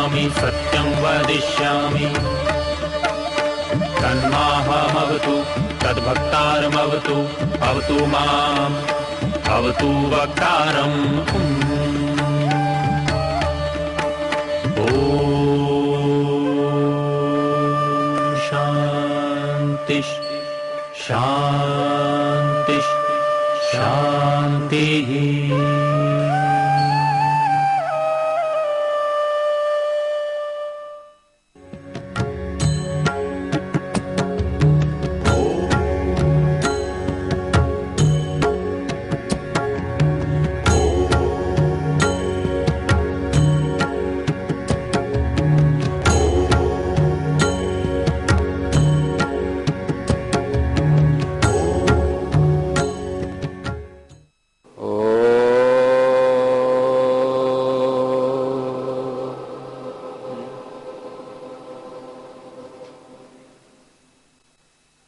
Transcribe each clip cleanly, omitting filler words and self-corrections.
वदिष्यामि सत्यं वदिष्यामि तन्माहमवतु तद्भक्तारमवतु अवतु माम् अवतु वक्तारम् ॐ शान्ति शान्ति शान्तिः।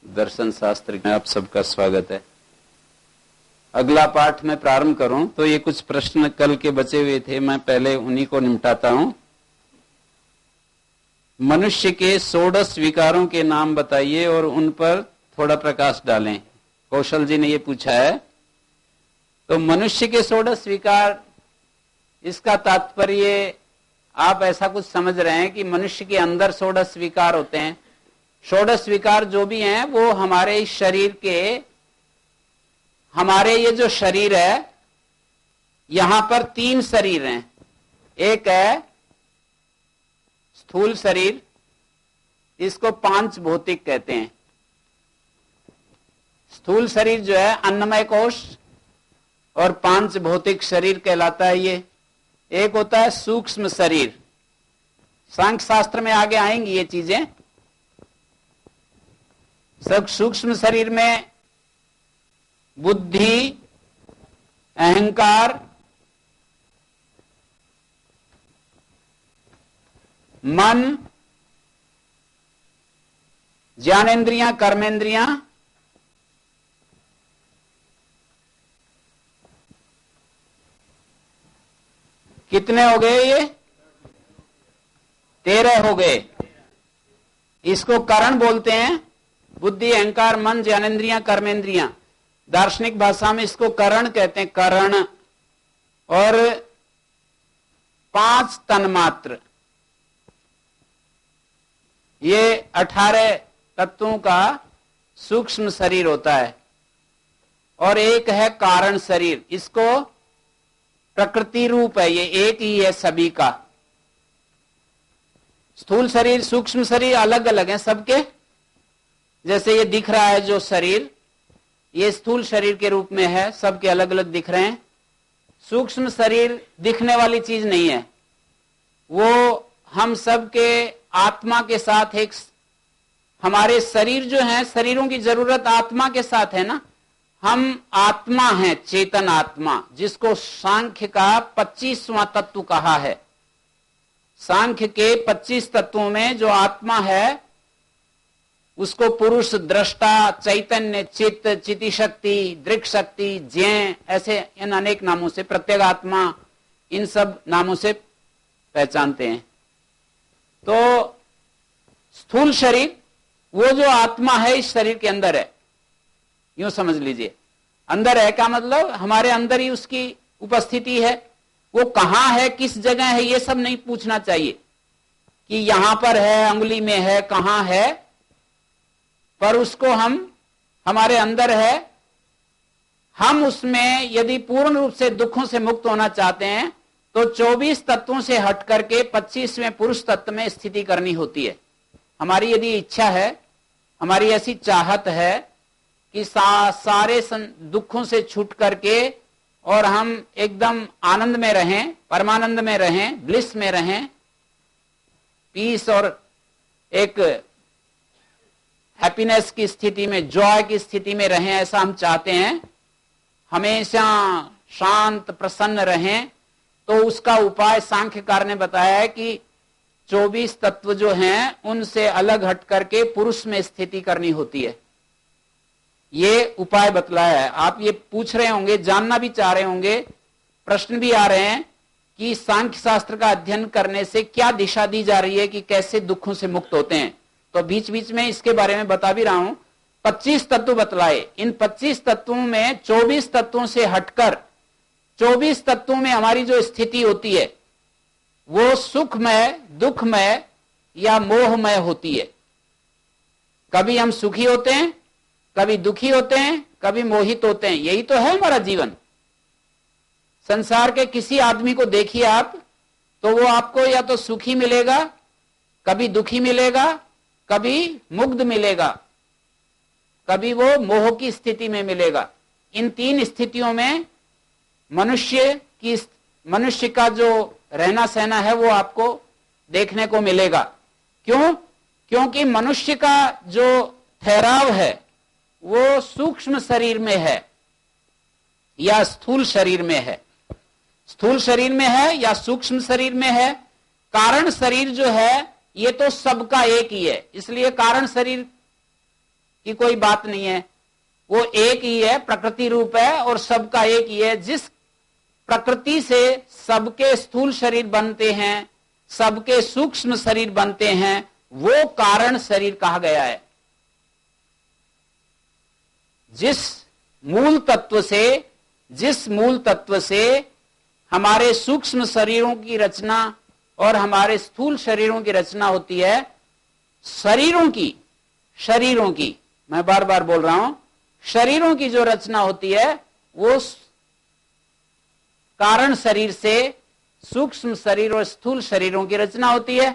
दर्शन शास्त्र में आप सबका स्वागत है। अगला पाठ में प्रारंभ करूं तो ये कुछ प्रश्न कल के बचे हुए थे, मैं पहले उन्हीं को निपटाता हूं। मनुष्य के 16 विकारों के नाम बताइए और उन पर थोड़ा प्रकाश डालें। कौशल जी ने ये पूछा है। तो मनुष्य के 16 विकार, इसका तात्पर्य आप ऐसा कुछ समझ रहे हैं कि मनुष्य के अंदर 16 विकार होते हैं। 16 विकार जो भी हैं वो हमारे इस शरीर के, हमारे ये जो शरीर है, यहां पर 3 शरीर हैं। एक है स्थूल शरीर, इसको 5 भौतिक कहते हैं। स्थूल शरीर जो है अन्नमय कोश और 5 भौतिक शरीर कहलाता है ये। एक होता है सूक्ष्म शरीर, सांख्य शास्त्र में आगे आएंगी ये चीजें। सब सूक्ष्म शरीर में बुद्धि, अहंकार, मन, ज्ञानेंद्रियां, कर्मेंद्रियां, कितने हो गए ये? 13 हो गए। इसको करण बोलते हैं। बुद्धि, अहंकार, मन, ज्ञानेंद्रियां, कर्मेंद्रियां। दार्शनिक भाषा में इसको करण कहते हैं, करण। और 5 तन्मात्र, ये 18 तत्वों का सूक्ष्म शरीर होता है। और एक है कारण शरीर, इसको प्रकृति रूप है, ये एक ही है सभी का। स्थूल शरीर, सूक्ष्म शरीर अलग अलग हैं सबके। जैसे ये दिख रहा है जो शरीर, ये स्थूल शरीर के रूप में है, सबके अलग अलग दिख रहे हैं। सूक्ष्म शरीर दिखने वाली चीज नहीं है, वो हम सबके आत्मा के साथ एक, हमारे शरीर जो है, शरीरों की जरूरत आत्मा के साथ है ना। हम आत्मा हैं, चेतन आत्मा, जिसको सांख्य का 25वां तत्व कहा है। सांख्य के 25 तत्वों में जो आत्मा है उसको पुरुष, दृष्टा, चैतन्य, चित्त, चिति शक्ति, दृक् शक्ति, ज्ञ, ऐसे इन अनेक नामों से, प्रत्यगात्मा, इन सब नामों से पहचानते हैं। तो स्थूल शरीर वो जो आत्मा है इस शरीर के अंदर है, यूं समझ लीजिए। अंदर है का मतलब हमारे अंदर ही उसकी उपस्थिति है। वो कहां है, किस जगह है, ये सब नहीं पूछना चाहिए कि यहां पर है, अंगुली में है, कहां है, पर उसको हम, हमारे अंदर है। हम उसमें यदि पूर्ण रूप से दुखों से मुक्त होना चाहते हैं तो 24 तत्वों से हट करके 25वें पुरुष तत्व में स्थिति करनी होती है। हमारी यदि इच्छा है, हमारी ऐसी चाहत है कि सारे दुखों से छूट करके और हम एकदम आनंद में रहें, परमानंद में रहें, ब्लिस में रहें, पीस और एक हैप्पीनेस की स्थिति में, जॉय की स्थिति में रहें, ऐसा हम चाहते हैं, हमेशा शांत प्रसन्न रहें, तो उसका उपाय सांख्यकार ने बताया है कि 24 तत्व जो हैं उनसे अलग हट करके पुरुष में स्थिति करनी होती है। ये उपाय बतलाया है। आप ये पूछ रहे होंगे, जानना भी चाह रहे होंगे, प्रश्न भी आ रहे हैं कि सांख्य शास्त्र का अध्ययन करने से क्या दिशा दी जा रही है कि कैसे दुखों से मुक्त होते हैं। तो बीच बीच में इसके बारे में बता भी रहा हूं। 25 तत्व बतलाए, इन 25 तत्वों में 24 तत्वों से हटकर 24 तत्वों में हमारी जो स्थिति होती है वो सुखमय, दुखमय या मोहमय होती है। कभी हम सुखी होते हैं, कभी दुखी होते हैं, कभी मोहित होते हैं। यही तो है हमारा जीवन। संसार के किसी आदमी को देखिए आप, तो वो आपको या तो सुखी मिलेगा, कभी दुखी मिलेगा, कभी मुग्ध मिलेगा, कभी वो मोह की स्थिति में मिलेगा। इन तीन स्थितियों में मनुष्य का जो रहना सहना है वो आपको देखने को मिलेगा। क्यों? क्योंकि मनुष्य का जो ठहराव है वो सूक्ष्म शरीर में है या स्थूल शरीर में है। स्थूल शरीर में है या सूक्ष्म शरीर में है। कारण शरीर जो है ये तो सबका एक ही है, इसलिए कारण शरीर की कोई बात नहीं है। वो एक ही है, प्रकृति रूप है और सबका एक ही है। जिस प्रकृति से सबके स्थूल शरीर बनते हैं, सबके सूक्ष्म शरीर बनते हैं, वो कारण शरीर कहा गया है। जिस मूल तत्व से हमारे सूक्ष्म शरीरों की रचना और हमारे स्थूल शरीरों की रचना होती है, शरीरों की मैं बार बार बोल रहा हूं, शरीरों की जो रचना होती है वो कारण शरीर से सूक्ष्म शरीर और स्थूल शरीरों की रचना होती है।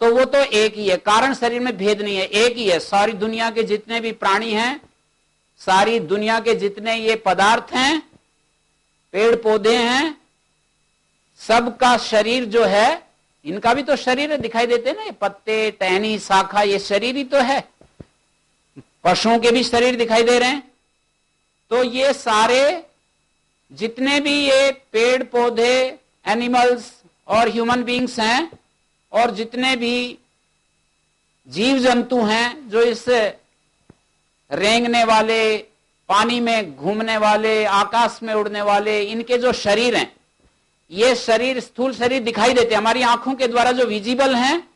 तो वो तो एक ही है, कारण शरीर में भेद नहीं है, एक ही है। सारी दुनिया के जितने भी प्राणी हैं, सारी दुनिया के जितने ये पदार्थ हैं, पेड़ पौधे हैं, सबका शरीर जो है, इनका भी तो शरीर दिखाई देते ना, पत्ते, टहनी, शाखा, ये शरीर ही तो है। पशुओं के भी शरीर दिखाई दे रहे हैं। तो ये सारे जितने भी ये पेड़ पौधे, एनिमल्स और ह्यूमन बीइंग्स हैं, और जितने भी जीव जंतु हैं जो इस रेंगने वाले, पानी में घूमने वाले, आकाश में उड़ने वाले, इनके जो शरीर हैं, ये शरीर स्थूल शरीर दिखाई देते हैं। हमारी आंखों के द्वारा जो विजिबल हैं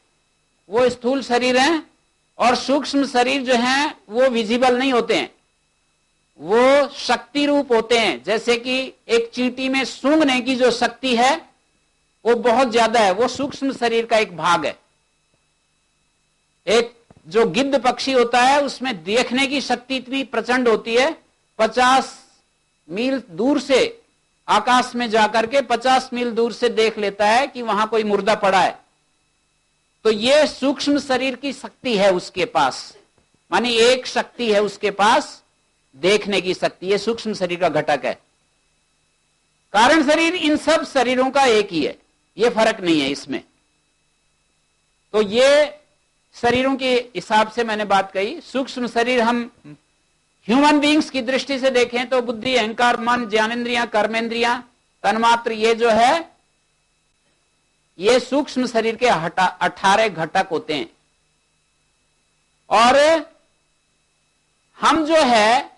वो स्थूल शरीर हैं, और सूक्ष्म शरीर जो हैं वो विजिबल नहीं होते हैं, वो शक्ति रूप होते हैं। जैसे कि एक चींटी में सूंघने की जो शक्ति है वो बहुत ज्यादा है, वो सूक्ष्म शरीर का एक भाग है। एक जो गिद्ध पक्षी होता है उसमें देखने की शक्ति इतनी प्रचंड होती है, 50 मील दूर से, आकाश में जाकर के 50 मील दूर से देख लेता है कि वहां कोई मुर्दा पड़ा है। तो ये सूक्ष्म शरीर की शक्ति है उसके पास, मानी एक शक्ति है उसके पास, देखने की शक्ति। ये सूक्ष्म शरीर का घटक है। कारण शरीर इन सब शरीरों का एक ही है, ये फर्क नहीं है इसमें। तो ये शरीरों के हिसाब से मैंने बात कही। सूक्ष्म शरीर हम ह्यूमन बीइंग्स की दृष्टि से देखें तो बुद्धि, अहंकार, मन, ज्ञानेंद्रियां, कर्मेंद्रियां, तन्मात्र, ये जो है ये सूक्ष्म शरीर के 18 घटक होते हैं। और हम जो है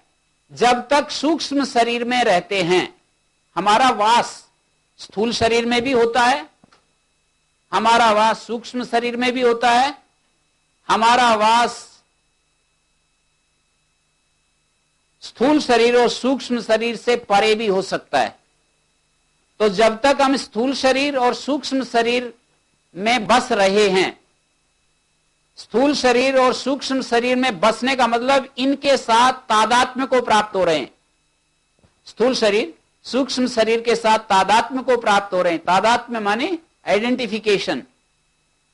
जब तक सूक्ष्म शरीर में रहते हैं, हमारा वास स्थूल शरीर में भी होता है, हमारा वास सूक्ष्म शरीर में भी होता है, हमारा वास स्थूल शरीर और सूक्ष्म शरीर से परे भी हो सकता है। तो जब तक हम स्थूल शरीर और सूक्ष्म शरीर में बस रहे हैं, स्थूल शरीर और सूक्ष्म शरीर में बसने का मतलब इनके साथ तादात्म्य को प्राप्त हो रहे हैं। स्थूल शरीर सूक्ष्म शरीर के साथ तादात्म्य को प्राप्त हो रहे हैं। तादात्म्य माने आइडेंटिफिकेशन,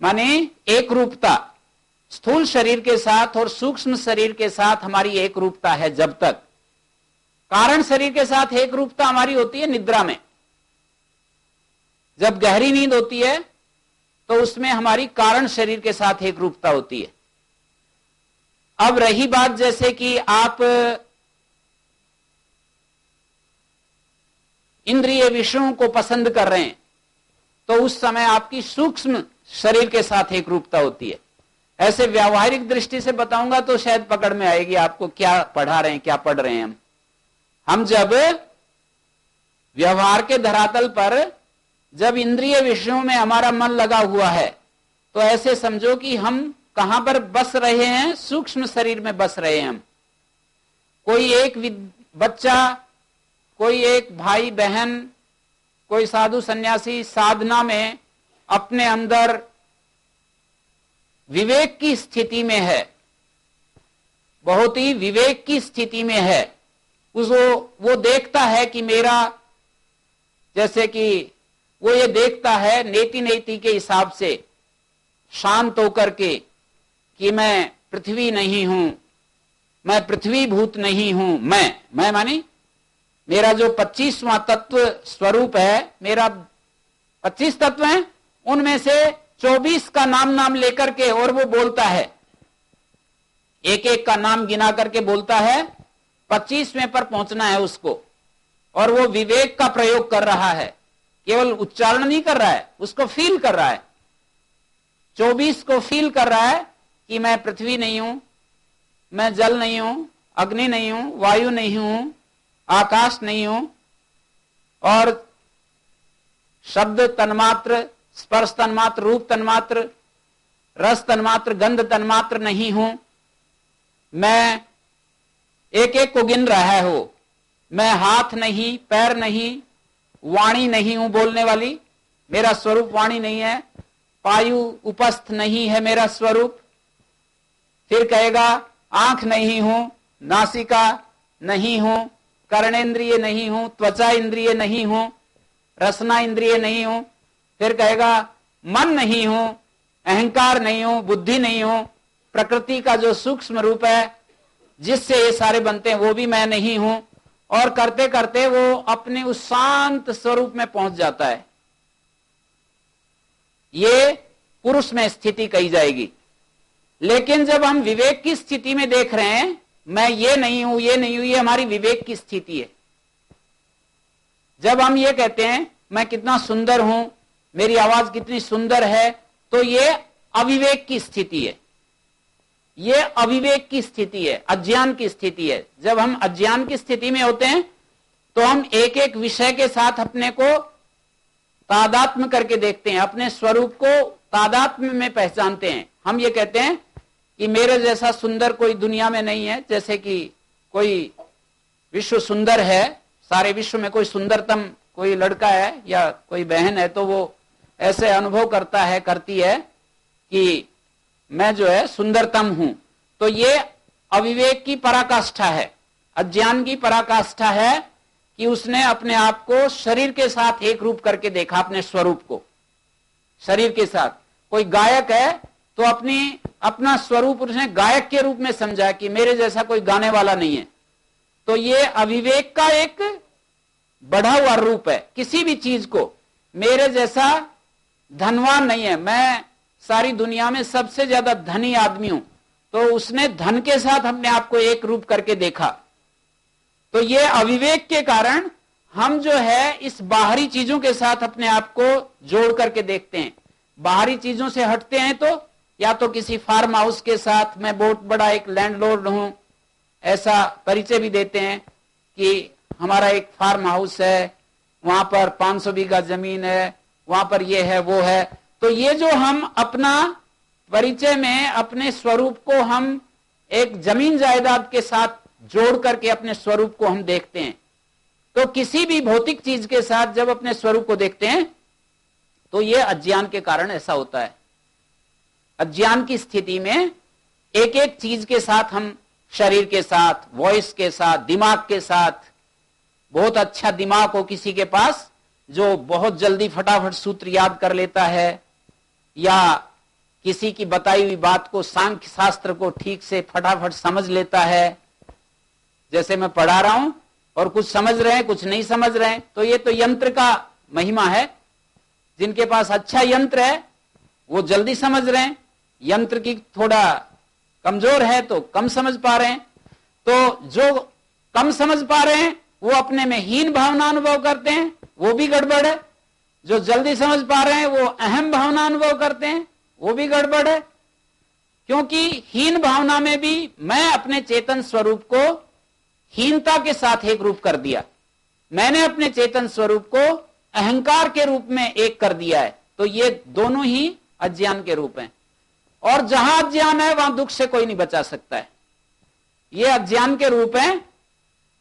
माने एक रूपता। स्थूल शरीर के साथ और सूक्ष्म शरीर के साथ हमारी एक रूपता है। जब तक कारण शरीर के साथ एक रूपता हमारी होती है निद्रा में, जब गहरी नींद होती है तो उसमें हमारी कारण शरीर के साथ एक रूपता होती है। अब रही बात जैसे कि आप इंद्रिय विषयों को पसंद कर रहे हैं, तो उस समय आपकी सूक्ष्म शरीर के साथ एक रूपता होती है। ऐसे व्यावहारिक दृष्टि से बताऊंगा तो शायद पकड़ में आएगी आपको क्या पढ़ा रहे हैं, क्या पढ़ रहे हैं हम जब व्यवहार के धरातल पर जब इंद्रिय विषयों में हमारा मन लगा हुआ है तो ऐसे समझो कि हम कहां पर बस रहे हैं, सूक्ष्म शरीर में बस रहे हैं हम। कोई एक बच्चा, कोई एक भाई बहन, कोई साधु सन्यासी साधना में अपने अंदर विवेक की स्थिति में है, बहुत ही विवेक की स्थिति में है। वो देखता है कि मेरा, जैसे कि वो ये देखता है नेति नेति के हिसाब से शांत होकर के कि मैं पृथ्वी नहीं हूं, मैं पृथ्वी भूत नहीं हूं, मैं मानी मेरा जो 25वां तत्व स्वरूप है, मेरा 25 तत्व हैं, उनमें से 24 का नाम लेकर के, और वो बोलता है, एक एक का नाम गिना करके बोलता है, 25वें पर पहुंचना है उसको। और वो विवेक का प्रयोग कर रहा है, केवल उच्चारण नहीं कर रहा है, उसको फील कर रहा है। 24 को फील कर रहा है कि मैं पृथ्वी नहीं हूं, मैं जल नहीं हूं, अग्नि नहीं हूं, वायु नहीं हूं, आकाश नहीं हूं, और शब्द तन्मात्र, स्पर्श तन्मात्र, रूप तन्मात्र, रस तन्मात्र, गंध तन्मात्र नहीं हूं। मैं एक एक को गिन रहा है वो। मैं हाथ नहीं, पैर नहीं, वाणी नहीं हूं बोलने वाली, मेरा स्वरूप वाणी नहीं है। पायु उपस्थ नहीं है मेरा स्वरूप। फिर कहेगा आंख नहीं हूं, नासिका नहीं हूं, कर्णेंद्रिय नहीं हूं, त्वचा इंद्रिय नहीं हूं, रसना इंद्रिय नहीं हूं। फिर कहेगा मन नहीं हूं, अहंकार नहीं हूं, बुद्धि नहीं हूं, प्रकृति का जो सूक्ष्म रूप है जिससे ये सारे बनते हैं वो भी मैं नहीं हूं। और करते करते वो अपने उस शांत स्वरूप में पहुंच जाता है। ये पुरुष में स्थिति कही जाएगी। लेकिन जब हम विवेक की स्थिति में देख रहे हैं, मैं ये नहीं हूं, ये नहीं हूं, ये हमारी विवेक की स्थिति है। जब हम ये कहते हैं मैं कितना सुंदर हूं, मेरी आवाज कितनी सुंदर है, तो ये अविवेक की स्थिति है। ये अविवेक की स्थिति है, अज्ञान की स्थिति है। जब हम अज्ञान की स्थिति में होते हैं तो हम एक एक विषय के साथ अपने को तादात्म्य करके देखते हैं, अपने स्वरूप को तादात्म्य में पहचानते हैं। हम ये कहते हैं कि मेरे जैसा सुंदर कोई दुनिया में नहीं है। जैसे कि कोई विश्व सुंदर है, सारे विश्व में कोई सुंदरतम कोई लड़का है या कोई बहन है, तो वो ऐसे अनुभव करता है, करती है कि मैं जो है सुंदरतम हूं। तो ये अविवेक की पराकाष्ठा है, अज्ञान की पराकाष्ठा है कि उसने अपने आप को शरीर के साथ एक रूप करके देखा, अपने स्वरूप को शरीर के साथ। कोई गायक है तो अपना स्वरूप उसने गायक के रूप में समझा कि मेरे जैसा कोई गाने वाला नहीं है। तो ये अविवेक का एक बढ़ा हुआ रूप है। किसी भी चीज को मेरे जैसा धनवान नहीं है, मैं सारी दुनिया में सबसे ज्यादा धनी आदमी हूं, तो उसने धन के साथ अपने आप को एक रूप करके देखा। तो ये अविवेक के कारण हम जो है इस बाहरी चीजों के साथ अपने आप को जोड़ करके देखते हैं। बाहरी चीजों से हटते हैं तो या तो किसी फार्म हाउस के साथ मैं बहुत बड़ा एक लैंडलॉर्ड हूं, ऐसा परिचय भी देते हैं कि हमारा एक फार्म हाउस है, वहां पर 500 बीघा जमीन है, वहां पर ये है वो है। तो ये जो हम अपना परिचय में अपने स्वरूप को हम एक जमीन जायदाद के साथ जोड़ करके अपने स्वरूप को हम देखते हैं। तो किसी भी भौतिक चीज के साथ जब अपने स्वरूप को देखते हैं तो ये अज्ञान के कारण ऐसा होता है। अज्ञान की स्थिति में एक एक चीज के साथ हम शरीर के साथ, वॉइस के साथ, दिमाग के साथ, बहुत अच्छा दिमाग हो किसी के पास जो बहुत जल्दी फटाफट सूत्र याद कर लेता है, या किसी की बताई हुई बात को, सांख्य शास्त्र को ठीक से फटाफट समझ लेता है। जैसे मैं पढ़ा रहा हूं और कुछ समझ रहे हैं, कुछ नहीं समझ रहे हैं, तो ये तो यंत्र का महिमा है। जिनके पास अच्छा यंत्र है वो जल्दी समझ रहे हैं, यंत्र की थोड़ा कमजोर है तो कम समझ पा रहे हैं। तो जो कम समझ पा रहे हैं वो अपने में हीन भावना अनुभव करते हैं, वो भी गड़बड़ है। जो जल्दी समझ पा रहे हैं वो अहम भावना अनुभव करते हैं, वो भी गड़बड़ है। क्योंकि हीन भावना में भी मैं अपने चेतन स्वरूप को हीनता के साथ एक रूप कर दिया। मैंने अपने चेतन स्वरूप को अहंकार के रूप में एक कर दिया है, तो ये दोनों ही अज्ञान के रूप हैं। और जहां अज्ञान है वहां दुख से कोई नहीं बचा सकता है, ये अज्ञान के रूप हैं।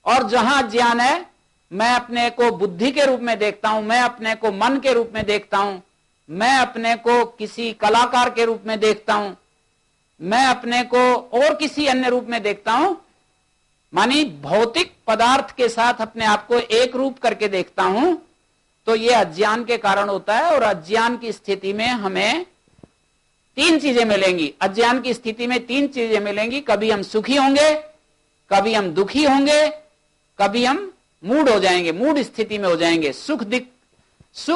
और जहां अज्ञान है, मैं अपने को बुद्धि के रूप में देखता हूं, मैं अपने को मन के रूप में देखता हूं, मैं अपने को किसी कलाकार के रूप में देखता हूं, मैं अपने को और किसी अन्य रूप में देखता हूं, मानी भौतिक पदार्थ के साथ अपने आप को एक रूप करके देखता हूं, तो यह अज्ञान के कारण होता है। और अज्ञान की स्थिति में हमें तीन चीजें मिलेंगी। अज्ञान की स्थिति में तीन चीजें मिलेंगी, कभी हम सुखी होंगे, कभी हम दुखी होंगे, कभी हम मूड हो जाएंगे, मूड स्थिति में हो जाएंगे। सुख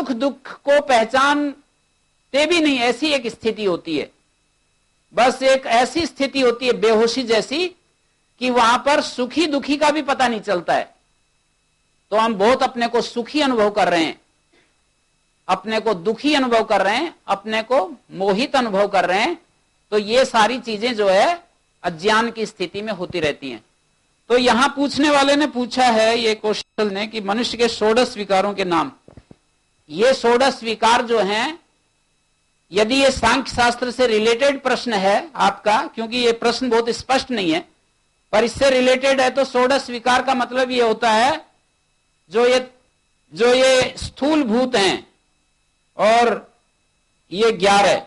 दुख को पहचानते भी नहीं, ऐसी एक स्थिति होती है। बस एक ऐसी स्थिति होती है बेहोशी जैसी कि वहां पर सुखी दुखी का भी पता नहीं चलता है। तो हम बहुत अपने को सुखी अनुभव कर रहे हैं, अपने को दुखी अनुभव कर रहे हैं, अपने को मोहित अनुभव कर रहे हैं। तो ये सारी चीजें जो है अज्ञान की स्थिति में होती रहती हैं। तो यहां पूछने वाले ने पूछा है, ये कौशल ने, कि मनुष्य के षोडश विकारों के नाम। ये षोडश विकार जो हैं, यदि ये सांख्य शास्त्र से रिलेटेड प्रश्न है आपका, क्योंकि ये प्रश्न बहुत स्पष्ट नहीं है, पर इससे रिलेटेड है, तो षोडश विकार का मतलब ये होता है जो ये स्थूल भूत हैं, और ये 11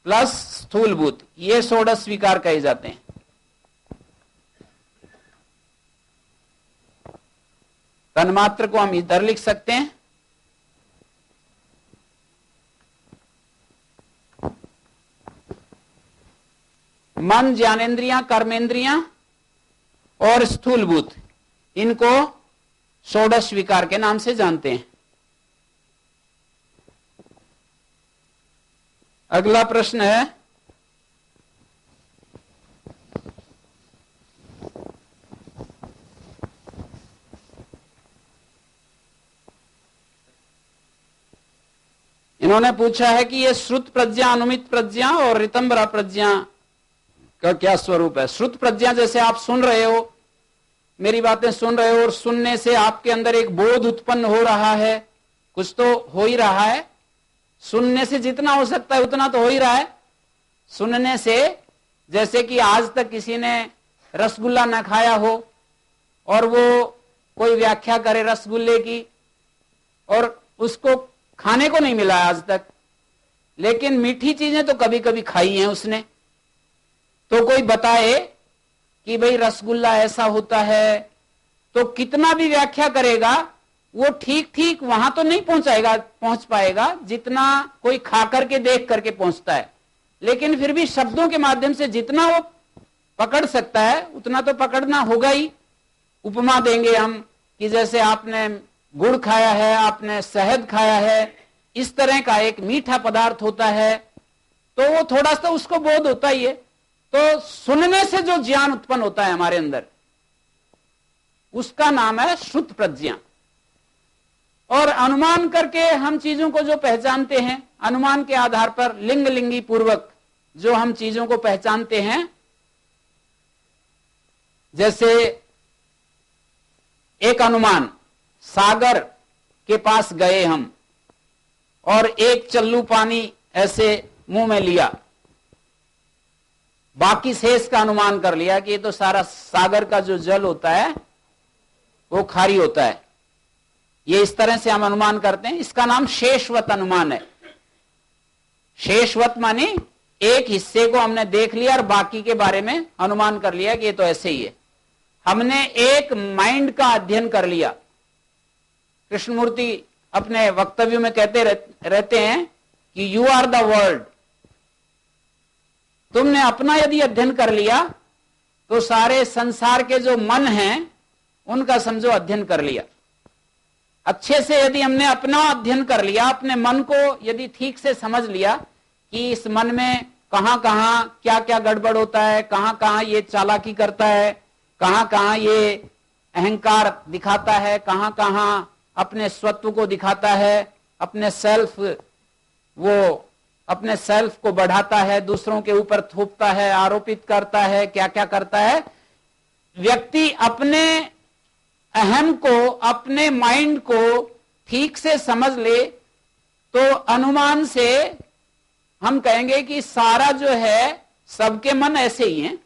प्लस स्थूल भूत, ये षोडश विकार कहे जाते हैं। तन्मात्र को हम इधर लिख सकते हैं। मन, ज्ञानेन्द्रियां, कर्मेंद्रियां और स्थूलभूत, इनको षोडश विकार के नाम से जानते हैं। अगला प्रश्न है, इन्होंने पूछा है कि ये श्रुत प्रज्ञा, अनुमित प्रज्ञा और ऋतंबरा प्रज्ञा का क्या स्वरूप है। श्रुत प्रज्ञा, जैसे आप सुन रहे हो, मेरी बातें सुन रहे हो, और सुनने से आपके अंदर एक बोध उत्पन्न हो रहा है, कुछ तो हो ही रहा है। सुनने से जितना हो सकता है उतना तो हो ही रहा है। सुनने से, जैसे कि आज तक किसी ने रसगुल्ला न खाया हो और वो कोई व्याख्या करे रसगुल्ले की, और उसको खाने को नहीं मिला आज तक, लेकिन मीठी चीजें तो कभी कभी खाई हैं उसने, तो कोई बताए कि भाई रसगुल्ला ऐसा होता है, तो कितना भी व्याख्या करेगा वो ठीक ठीक वहां तो नहीं पहुंच पाएगा जितना कोई खा करके देख करके पहुंचता है। लेकिन फिर भी शब्दों के माध्यम से जितना वो पकड़ सकता है उतना तो पकड़ना होगा ही। उपमा देंगे हम कि जैसे आपने गुड़ खाया है, आपने शहद खाया है, इस तरह का एक मीठा पदार्थ होता है, तो वो थोड़ा सा उसको बोध होता ही है। तो सुनने से जो ज्ञान उत्पन्न होता है हमारे अंदर, उसका नाम है श्रुत प्रज्ञा। और अनुमान करके हम चीजों को जो पहचानते हैं, अनुमान के आधार पर लिंग लिंगी पूर्वक जो हम चीजों को पहचानते हैं, जैसे एक अनुमान, सागर के पास गए हम और एक चल्लू पानी ऐसे मुंह में लिया, बाकी शेष का अनुमान कर लिया कि ये तो सारा सागर का जो जल होता है वो खारी होता है। ये इस तरह से हम अनुमान करते हैं, इसका नाम शेषवत अनुमान है। शेषवत मानी एक हिस्से को हमने देख लिया और बाकी के बारे में अनुमान कर लिया कि ये तो ऐसे ही है। हमने एक माइंड का अध्ययन कर लिया। कृष्णमूर्ति अपने वक्तव्य में कहते रहते हैं कि यू आर द वर्ल्ड। तुमने अपना यदि अध्ययन कर लिया तो सारे संसार के जो मन हैं उनका समझो अध्ययन कर लिया। अच्छे से यदि हमने अपना अध्ययन कर लिया, अपने मन को यदि ठीक से समझ लिया कि इस मन में कहां कहां क्या क्या गड़बड़ होता है, कहां कहां ये चालाकी करता है, कहां कहां ये अहंकार दिखाता है, कहां कहां अपने स्वत्व को दिखाता है, अपने सेल्फ को बढ़ाता है, दूसरों के ऊपर थोपता है, आरोपित करता है, क्या क्या करता है। व्यक्ति अपने अहम को, अपने माइंड को ठीक से समझ ले तो अनुमान से हम कहेंगे कि सारा जो है सबके मन ऐसे ही हैं,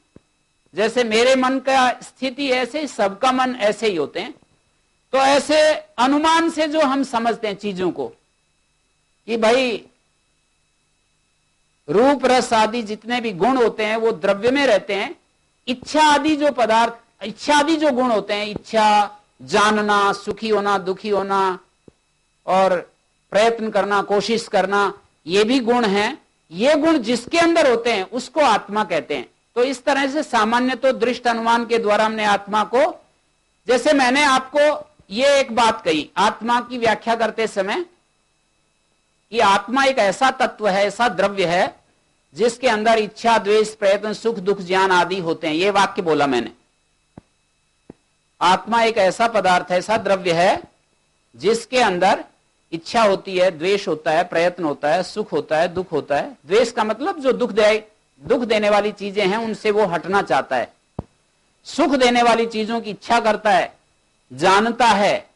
जैसे मेरे मन का स्थिति ऐसे ही सबका मन ऐसे ही होते हैं। तो ऐसे अनुमान से जो हम समझते हैं चीजों को कि भाई रूप रस आदि जितने भी गुण होते हैं वो द्रव्य में रहते हैं, इच्छा आदि जो पदार्थ, इच्छा आदि जो गुण होते हैं, इच्छा, जानना, सुखी होना, दुखी होना और प्रयत्न करना, कोशिश करना, ये भी गुण हैं। ये गुण जिसके अंदर होते हैं उसको आत्मा कहते हैं। तो इस तरह से सामान्य तो दृष्ट अनुमान के द्वारा हमने आत्मा को, जैसे मैंने आपको ये एक बात कही आत्मा की व्याख्या करते समय कि आत्मा एक ऐसा तत्व है, ऐसा द्रव्य है जिसके अंदर इच्छा, द्वेष, प्रयत्न, सुख, दुख, ज्ञान आदि होते हैं। ये वाक्य बोला मैंने। आत्मा एक ऐसा पदार्थ है, ऐसा द्रव्य है जिसके अंदर इच्छा होती है, द्वेष होता है, प्रयत्न होता है, सुख होता है, दुख होता है। द्वेष का मतलब जो दुख देने वाली चीजें हैं उनसे वो हटना चाहता है। सुख देने वाली चीजों की इच्छा करता है, जानता है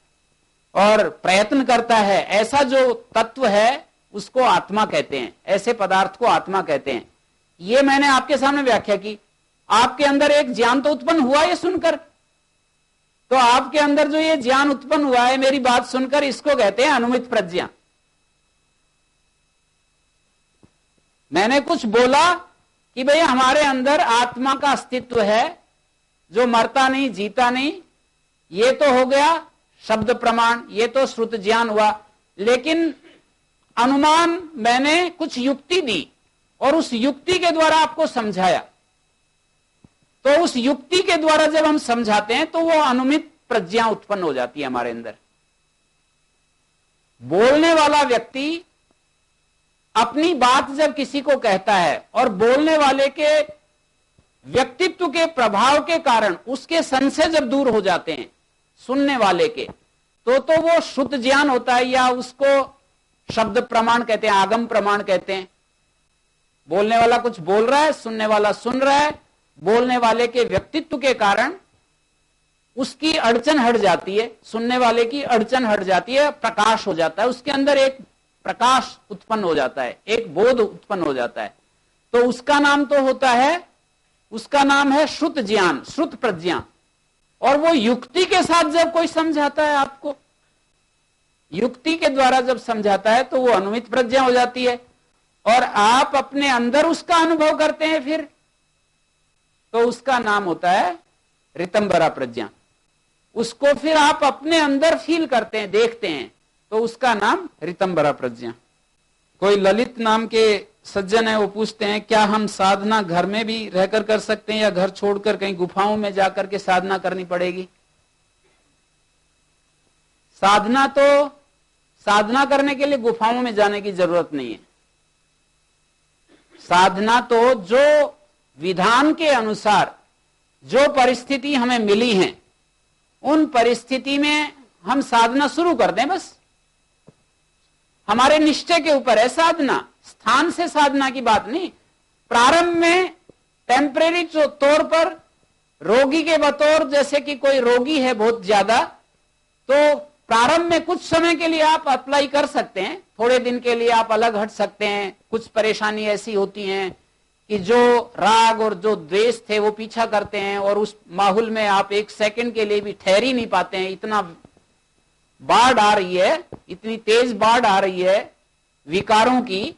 और प्रयत्न करता है। ऐसा जो तत्व है उसको आत्मा कहते हैं, ऐसे पदार्थ को आत्मा कहते हैं। ये मैंने आपके सामने व्याख्या की। आपके अंदर एक ज्ञान तो उत्पन्न हुआ ये सुनकर, तो आपके अंदर जो ये ज्ञान उत्पन्न हुआ है मेरी बात सुनकर, इसको कहते हैं अनुमित प्रज्ञा। मैंने कुछ बोला कि भाई हमारे अंदर आत्मा का अस्तित्व है जो मरता नहीं, जीता नहीं, ये तो हो गया शब्द प्रमाण, ये तो श्रुत ज्ञान हुआ। लेकिन अनुमान मैंने कुछ युक्ति दी और उस युक्ति के द्वारा आपको समझाया। तो उस युक्ति के द्वारा जब हम समझाते हैं तो वो अनुमित प्रज्ञा उत्पन्न हो जाती है हमारे अंदर। बोलने वाला व्यक्ति अपनी बात जब किसी को कहता है और बोलने वाले के व्यक्तित्व के प्रभाव के कारण उसके संशय जब दूर हो जाते हैं सुनने वाले के, तो वो शुद्ध ज्ञान होता है, या उसको शब्द प्रमाण कहते हैं, आगम प्रमाण कहते हैं। बोलने वाला कुछ बोल रहा है, सुनने वाला सुन रहा है, बोलने वाले के व्यक्तित्व के कारण उसकी अड़चन हट जाती है, सुनने वाले की अड़चन हट जाती है, प्रकाश हो जाता है, उसके अंदर एक प्रकाश उत्पन्न हो जाता है, एक बोध उत्पन्न हो जाता है। तो उसका नाम तो होता है, उसका नाम है श्रुत ज्ञान, श्रुत प्रज्ञा। और वो युक्ति के साथ जब कोई समझाता है आपको, युक्ति के द्वारा जब समझाता है तो वो अनुमित प्रज्ञा हो जाती है और आप अपने अंदर उसका अनुभव करते हैं फिर, तो उसका नाम होता है ऋतंबरा प्रज्ञा। उसको फिर आप अपने अंदर फील करते हैं, देखते हैं, तो उसका नाम ऋतंबरा प्रज्ञा। कोई ललित नाम के सज्जन है, वो पूछते हैं क्या हम साधना घर में भी रहकर कर सकते हैं या घर छोड़कर कहीं गुफाओं में जाकर के साधना करनी पड़ेगी? साधना करने के लिए गुफाओं में जाने की जरूरत नहीं है। साधना तो जो विधान के अनुसार जो परिस्थिति हमें मिली है उन परिस्थिति में हम साधना शुरू कर दें, बस हमारे निश्चय के ऊपर है साधना। स्थान से साधना की बात नहीं। प्रारंभ में टेम्परेरी तौर पर रोगी के बतौर, जैसे कि कोई रोगी है बहुत ज्यादा, तो प्रारंभ में कुछ समय के लिए आप अप्लाई कर सकते हैं, थोड़े दिन के लिए आप अलग हट सकते हैं। कुछ परेशानी ऐसी होती हैं कि जो राग और जो द्वेष थे वो पीछा करते हैं और उस माहौल में आप एक सेकंड के लिए भी ठहर ही नहीं पाते हैं। इतना बाढ़ आ रही है, इतनी तेज बाढ़ आ रही है विकारों की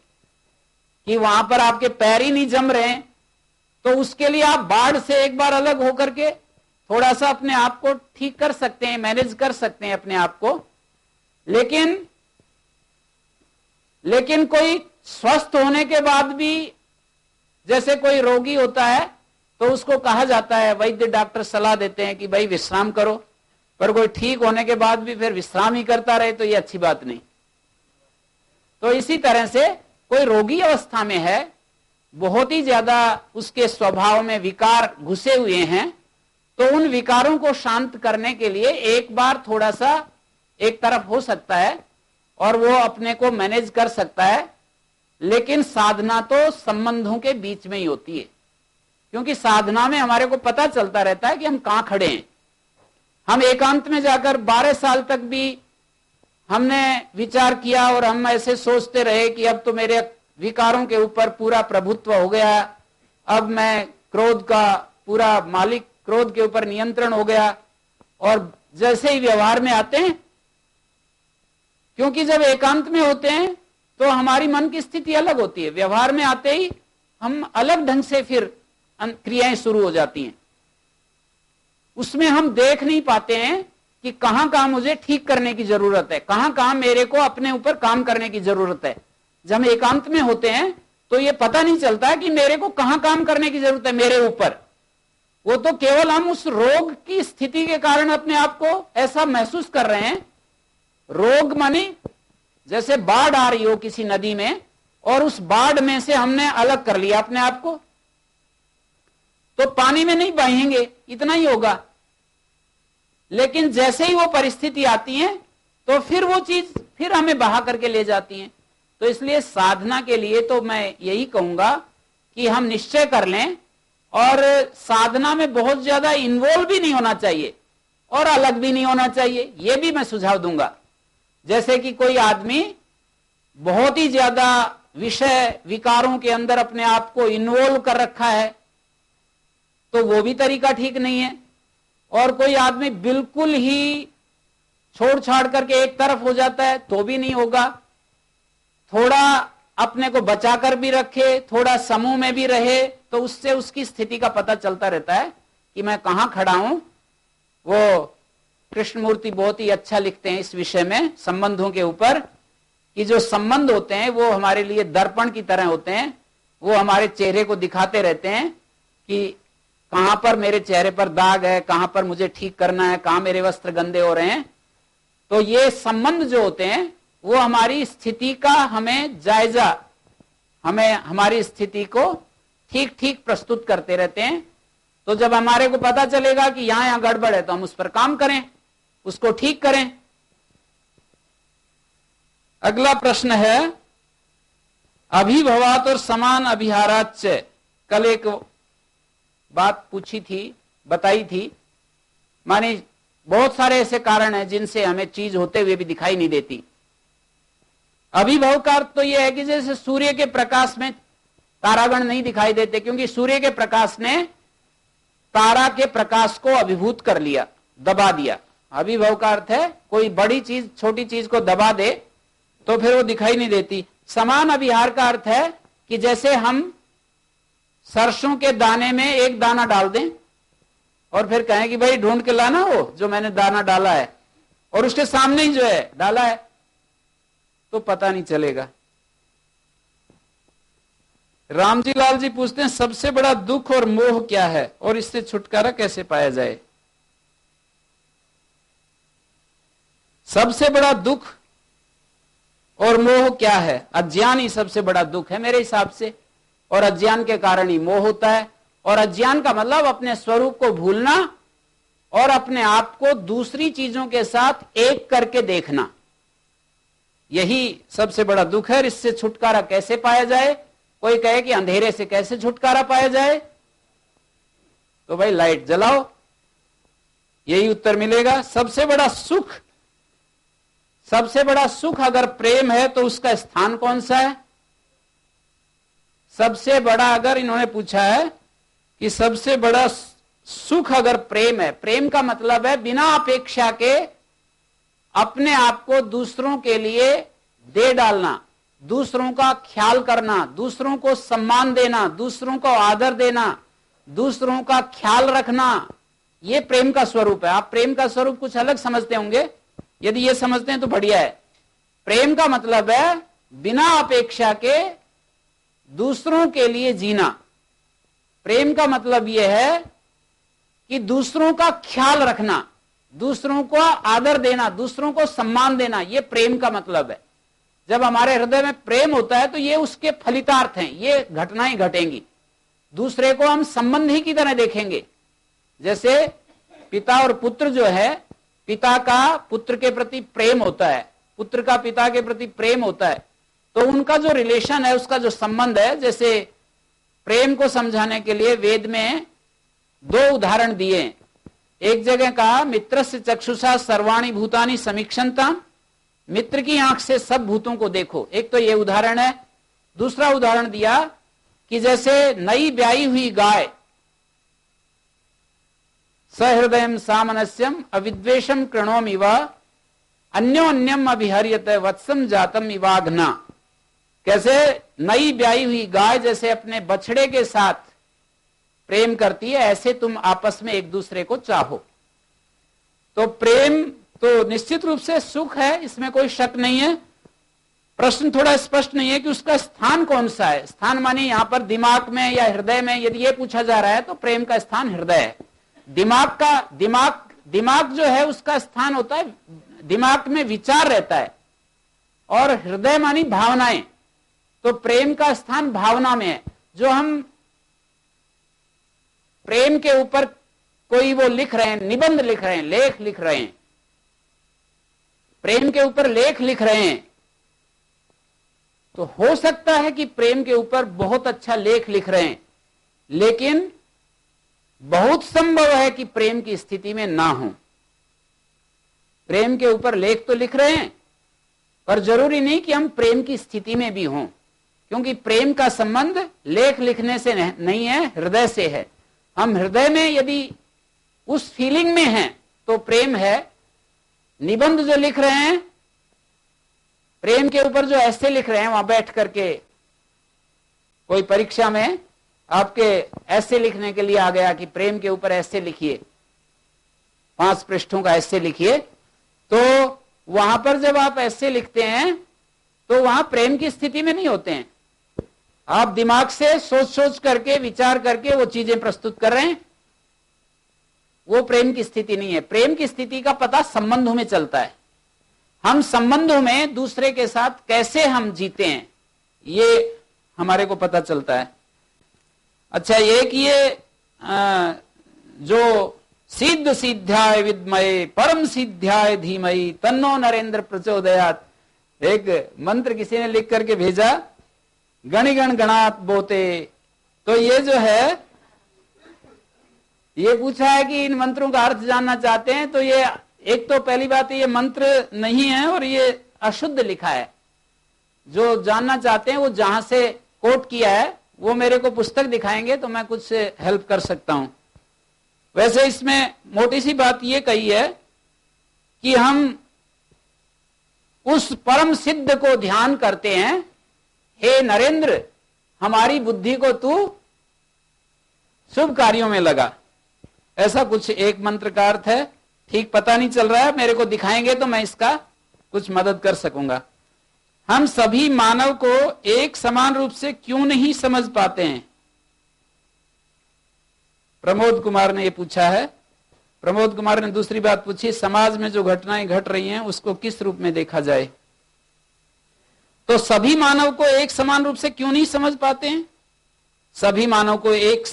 कि वहां पर आपके पैर ही नहीं जम रहे हैं। तो उसके लिए आप बाढ़ से एक बार अलग होकर के थोड़ा सा अपने आप को ठीक कर सकते हैं, मैनेज कर सकते हैं अपने आप को। लेकिन कोई स्वस्थ होने के बाद भी, जैसे कोई रोगी होता है तो उसको कहा जाता है, वैद्य डॉक्टर सलाह देते हैं कि भाई विश्राम करो, पर कोई ठीक होने के बाद भी फिर विश्राम ही करता रहे तो ये अच्छी बात नहीं। तो इसी तरह से कोई रोगी अवस्था में है, बहुत ही ज्यादा उसके स्वभाव में विकार घुसे हुए हैं, तो उन विकारों को शांत करने के लिए एक बार थोड़ा सा एक तरफ हो सकता है और वो अपने को मैनेज कर सकता है। लेकिन साधना तो संबंधों के बीच में ही होती है, क्योंकि साधना में हमारे को पता चलता रहता है कि हम कहां खड़े हैं। हम एकांत में जाकर 12 साल तक भी हमने विचार किया और हम ऐसे सोचते रहे कि अब तो मेरे विकारों के ऊपर पूरा प्रभुत्व हो गया, अब मैं क्रोध का पूरा मालिक, क्रोध के ऊपर नियंत्रण हो गया। और जैसे ही व्यवहार में आते हैं, क्योंकि जब एकांत में होते हैं तो हमारी मन की स्थिति अलग होती है, व्यवहार में आते ही हम अलग ढंग से फिर क्रियाएं शुरू हो जाती हैं। उसमें हम देख नहीं पाते हैं कि कहां कहां मुझे ठीक करने की जरूरत है, कहां कहां मेरे को अपने ऊपर काम करने की जरूरत है। जब हम एकांत में होते हैं तो ये पता नहीं चलता कि मेरे को कहां काम करने की जरूरत है मेरे ऊपर। वो तो केवल हम उस रोग की स्थिति के कारण अपने आप को ऐसा महसूस कर रहे हैं। रोग माने जैसे बाढ़ आ रही हो किसी नदी में और उस बाढ़ में से हमने अलग कर लिया अपने आप को, तो पानी में नहीं बहेंगे, इतना ही होगा। लेकिन जैसे ही वो परिस्थिति आती है तो फिर वो चीज फिर हमें बहा करके ले जाती है। तो इसलिए साधना के लिए तो मैं यही कहूंगा कि हम निश्चय कर लें और साधना में बहुत ज्यादा इन्वॉल्व भी नहीं होना चाहिए और अलग भी नहीं होना चाहिए, ये भी मैं सुझाव दूंगा। जैसे कि कोई आदमी बहुत ही ज्यादा विषय विकारों के अंदर अपने आप को इन्वॉल्व कर रखा है तो वो भी तरीका ठीक नहीं है। और कोई आदमी बिल्कुल ही छोड़ छाड़ करके एक तरफ हो जाता है तो भी नहीं होगा। थोड़ा अपने को बचाकर भी रखे, थोड़ा समूह में भी रहे, तो उससे उसकी स्थिति का पता चलता रहता है कि मैं कहां खड़ा हूं। वो कृष्णमूर्ति बहुत ही अच्छा लिखते हैं इस विषय में, संबंधों के ऊपर, कि जो संबंध होते हैं वो हमारे लिए दर्पण की तरह होते हैं। वो हमारे चेहरे को दिखाते रहते हैं कि कहां पर मेरे चेहरे पर दाग है, कहां पर मुझे ठीक करना है, कहां मेरे वस्त्र गंदे हो रहे हैं। तो ये संबंध जो होते हैं वो हमारी स्थिति का हमें जायजा, हमें हमारी स्थिति को ठीक ठीक प्रस्तुत करते रहते हैं। तो जब हमारे को पता चलेगा कि यहां गड़बड़ है तो हम उस पर काम करें, उसको ठीक करें। अगला प्रश्न है अभिभवात और समान अभिहाराच। कल एक बात पूछी थी, बताई थी, माने बहुत सारे ऐसे कारण हैं जिनसे हमें चीज होते हुए भी दिखाई नहीं देती। अभिभव का अर्थ तो यह है कि जैसे सूर्य के प्रकाश में तारागण नहीं दिखाई देते क्योंकि सूर्य के प्रकाश ने तारा के प्रकाश को अभिभूत कर लिया, दबा दिया। अभिभव का अर्थ है कोई बड़ी चीज छोटी चीज को दबा दे तो फिर वो दिखाई नहीं देती। समान अभिहार का अर्थ है कि जैसे हम सरसों के दाने में एक दाना डाल दें और फिर कहें कि भाई ढूंढ के लाना हो जो मैंने दाना डाला है, और उसके सामने ही जो है डाला है, तो पता नहीं चलेगा। रामजी लाल जी पूछते हैं सबसे बड़ा दुख और मोह क्या है और इससे छुटकारा कैसे पाया जाए। सबसे बड़ा दुख और मोह क्या है? अज्ञान ही सबसे बड़ा दुख है मेरे हिसाब से, और अज्ञान के कारण ही मोह होता है। और अज्ञान का मतलब अपने स्वरूप को भूलना और अपने आप को दूसरी चीजों के साथ एक करके देखना, यही सबसे बड़ा दुख है। इससे छुटकारा कैसे पाया जाए? कोई कहे कि अंधेरे से कैसे छुटकारा पाया जाए, तो भाई लाइट जलाओ, यही उत्तर मिलेगा। सबसे बड़ा सुख, सबसे बड़ा सुख अगर प्रेम है तो उसका स्थान कौन सा है? सबसे बड़ा, अगर इन्होंने पूछा है कि सबसे बड़ा सुख अगर प्रेम है, प्रेम का मतलब है बिना अपेक्षा के अपने आप को दूसरों के लिए दे डालना, दूसरों का ख्याल करना, दूसरों को सम्मान देना, दूसरों को आदर देना, दूसरों का ख्याल रखना, ये प्रेम का स्वरूप है। आप प्रेम का स्वरूप कुछ अलग समझते होंगे, यदि ये समझते हैं तो बढ़िया है। प्रेम का मतलब है बिना अपेक्षा के दूसरों के लिए जीना। प्रेम का मतलब यह है कि दूसरों का ख्याल रखना, दूसरों को आदर देना, दूसरों को सम्मान देना, यह प्रेम का मतलब है। जब हमारे हृदय में प्रेम होता है तो ये उसके फलितार्थ हैं, ये घटनाएं घटेंगी। दूसरे को हम संबंधी की तरह देखेंगे। जैसे पिता और पुत्र जो है, पिता का पुत्र के प्रति प्रेम होता है, पुत्र का पिता के प्रति प्रेम होता है, तो उनका जो रिलेशन है, उसका जो संबंध है, जैसे प्रेम को समझाने के लिए वेद में दो उदाहरण दिए। एक जगह कहा मित्रस्य चक्षुषा सर्वाणि भूतानि समीक्षन्ताम, मित्र की आंख से सब भूतों को देखो। एक तो ये उदाहरण है। दूसरा उदाहरण दिया कि जैसे नई ब्याई हुई गाय, सहृदयम सामनस्यम अविद्वेषम कृणोमिव अन्योन्यम अभिहर्यते वत्सम जातम इवाघ्ना। कैसे नई ब्याई हुई गाय जैसे अपने बछड़े के साथ प्रेम करती है, ऐसे तुम आपस में एक दूसरे को चाहो। तो प्रेम तो निश्चित रूप से सुख है, इसमें कोई शक नहीं है। प्रश्न थोड़ा स्पष्ट नहीं है कि उसका स्थान कौन सा है। स्थान माने यहां पर दिमाग में या हृदय में, यदि ये पूछा जा रहा है तो प्रेम का स्थान हृदय है। दिमाग जो है उसका स्थान होता है, दिमाग में विचार रहता है, और हृदय मानी भावनाएं। तो प्रेम का स्थान भावना में है। जो हम प्रेम के ऊपर कोई वो लिख रहे हैं, निबंध लिख रहे हैं, लेख लिख रहे हैं, प्रेम के ऊपर लेख लिख रहे हैं, तो हो सकता है कि प्रेम के ऊपर बहुत अच्छा लेख लिख रहे हैं, लेकिन बहुत संभव है कि प्रेम की स्थिति में ना हो। प्रेम के ऊपर लेख तो लिख रहे हैं, पर जरूरी नहीं कि हम प्रेम की स्थिति में भी हों, क्योंकि प्रेम का संबंध लेख लिखने से नहीं है, हृदय से है। हम हृदय में यदि उस फीलिंग में हैं तो प्रेम है। निबंध जो लिख रहे हैं, प्रेम के ऊपर जो ऐसे लिख रहे हैं, वहां बैठ करके कोई परीक्षा में आपके ऐसे लिखने के लिए आ गया कि प्रेम के ऊपर ऐसे लिखिए, 5 पृष्ठों का ऐसे लिखिए, तो वहां पर जब आप ऐसे लिखते हैं तो वहां प्रेम की स्थिति में नहीं होते हैं। आप दिमाग से सोच सोच करके, विचार करके वो चीजें प्रस्तुत कर रहे हैं, वो प्रेम की स्थिति नहीं है। प्रेम की स्थिति का पता संबंधों में चलता है। हम संबंधों में दूसरे के साथ कैसे हम जीते हैं, ये हमारे को पता चलता है। अच्छा, एक ये जो सिद्ध सिद्ध्याय विद्मये परम सिद्ध्याय धीमहि तन्नो नरेंद्र प्रचोदयात्, एक मंत्र किसी ने लिख करके भेजा, गणिगण गणात बोते। तो ये जो है, ये पूछा है कि इन मंत्रों का अर्थ जानना चाहते हैं, तो ये एक तो पहली बात ये मंत्र नहीं है और ये अशुद्ध लिखा है। जो जानना चाहते हैं वो जहां से कोट किया है वो मेरे को पुस्तक दिखाएंगे तो मैं कुछ हेल्प कर सकता हूं। वैसे इसमें मोटी सी बात ये कही है कि हम उस परम सिद्ध को ध्यान करते हैं, हे नरेंद्र हमारी बुद्धि को तू शुभ कार्यों में लगा। ऐसा कुछ एक मंत्र का अर्थ है, ठीक पता नहीं चल रहा है, मेरे को दिखाएंगे तो मैं इसका कुछ मदद कर सकूंगा। हम सभी मानव को एक समान रूप से क्यों नहीं समझ पाते हैं? प्रमोद कुमार ने यह पूछा है। प्रमोद कुमार ने दूसरी बात पूछी, समाज में जो घटनाएं घट रही हैं उसको किस रूप में देखा जाए? तो सभी मानव को एक समान रूप से क्यों नहीं समझ पाते हैं? सभी मानव को एक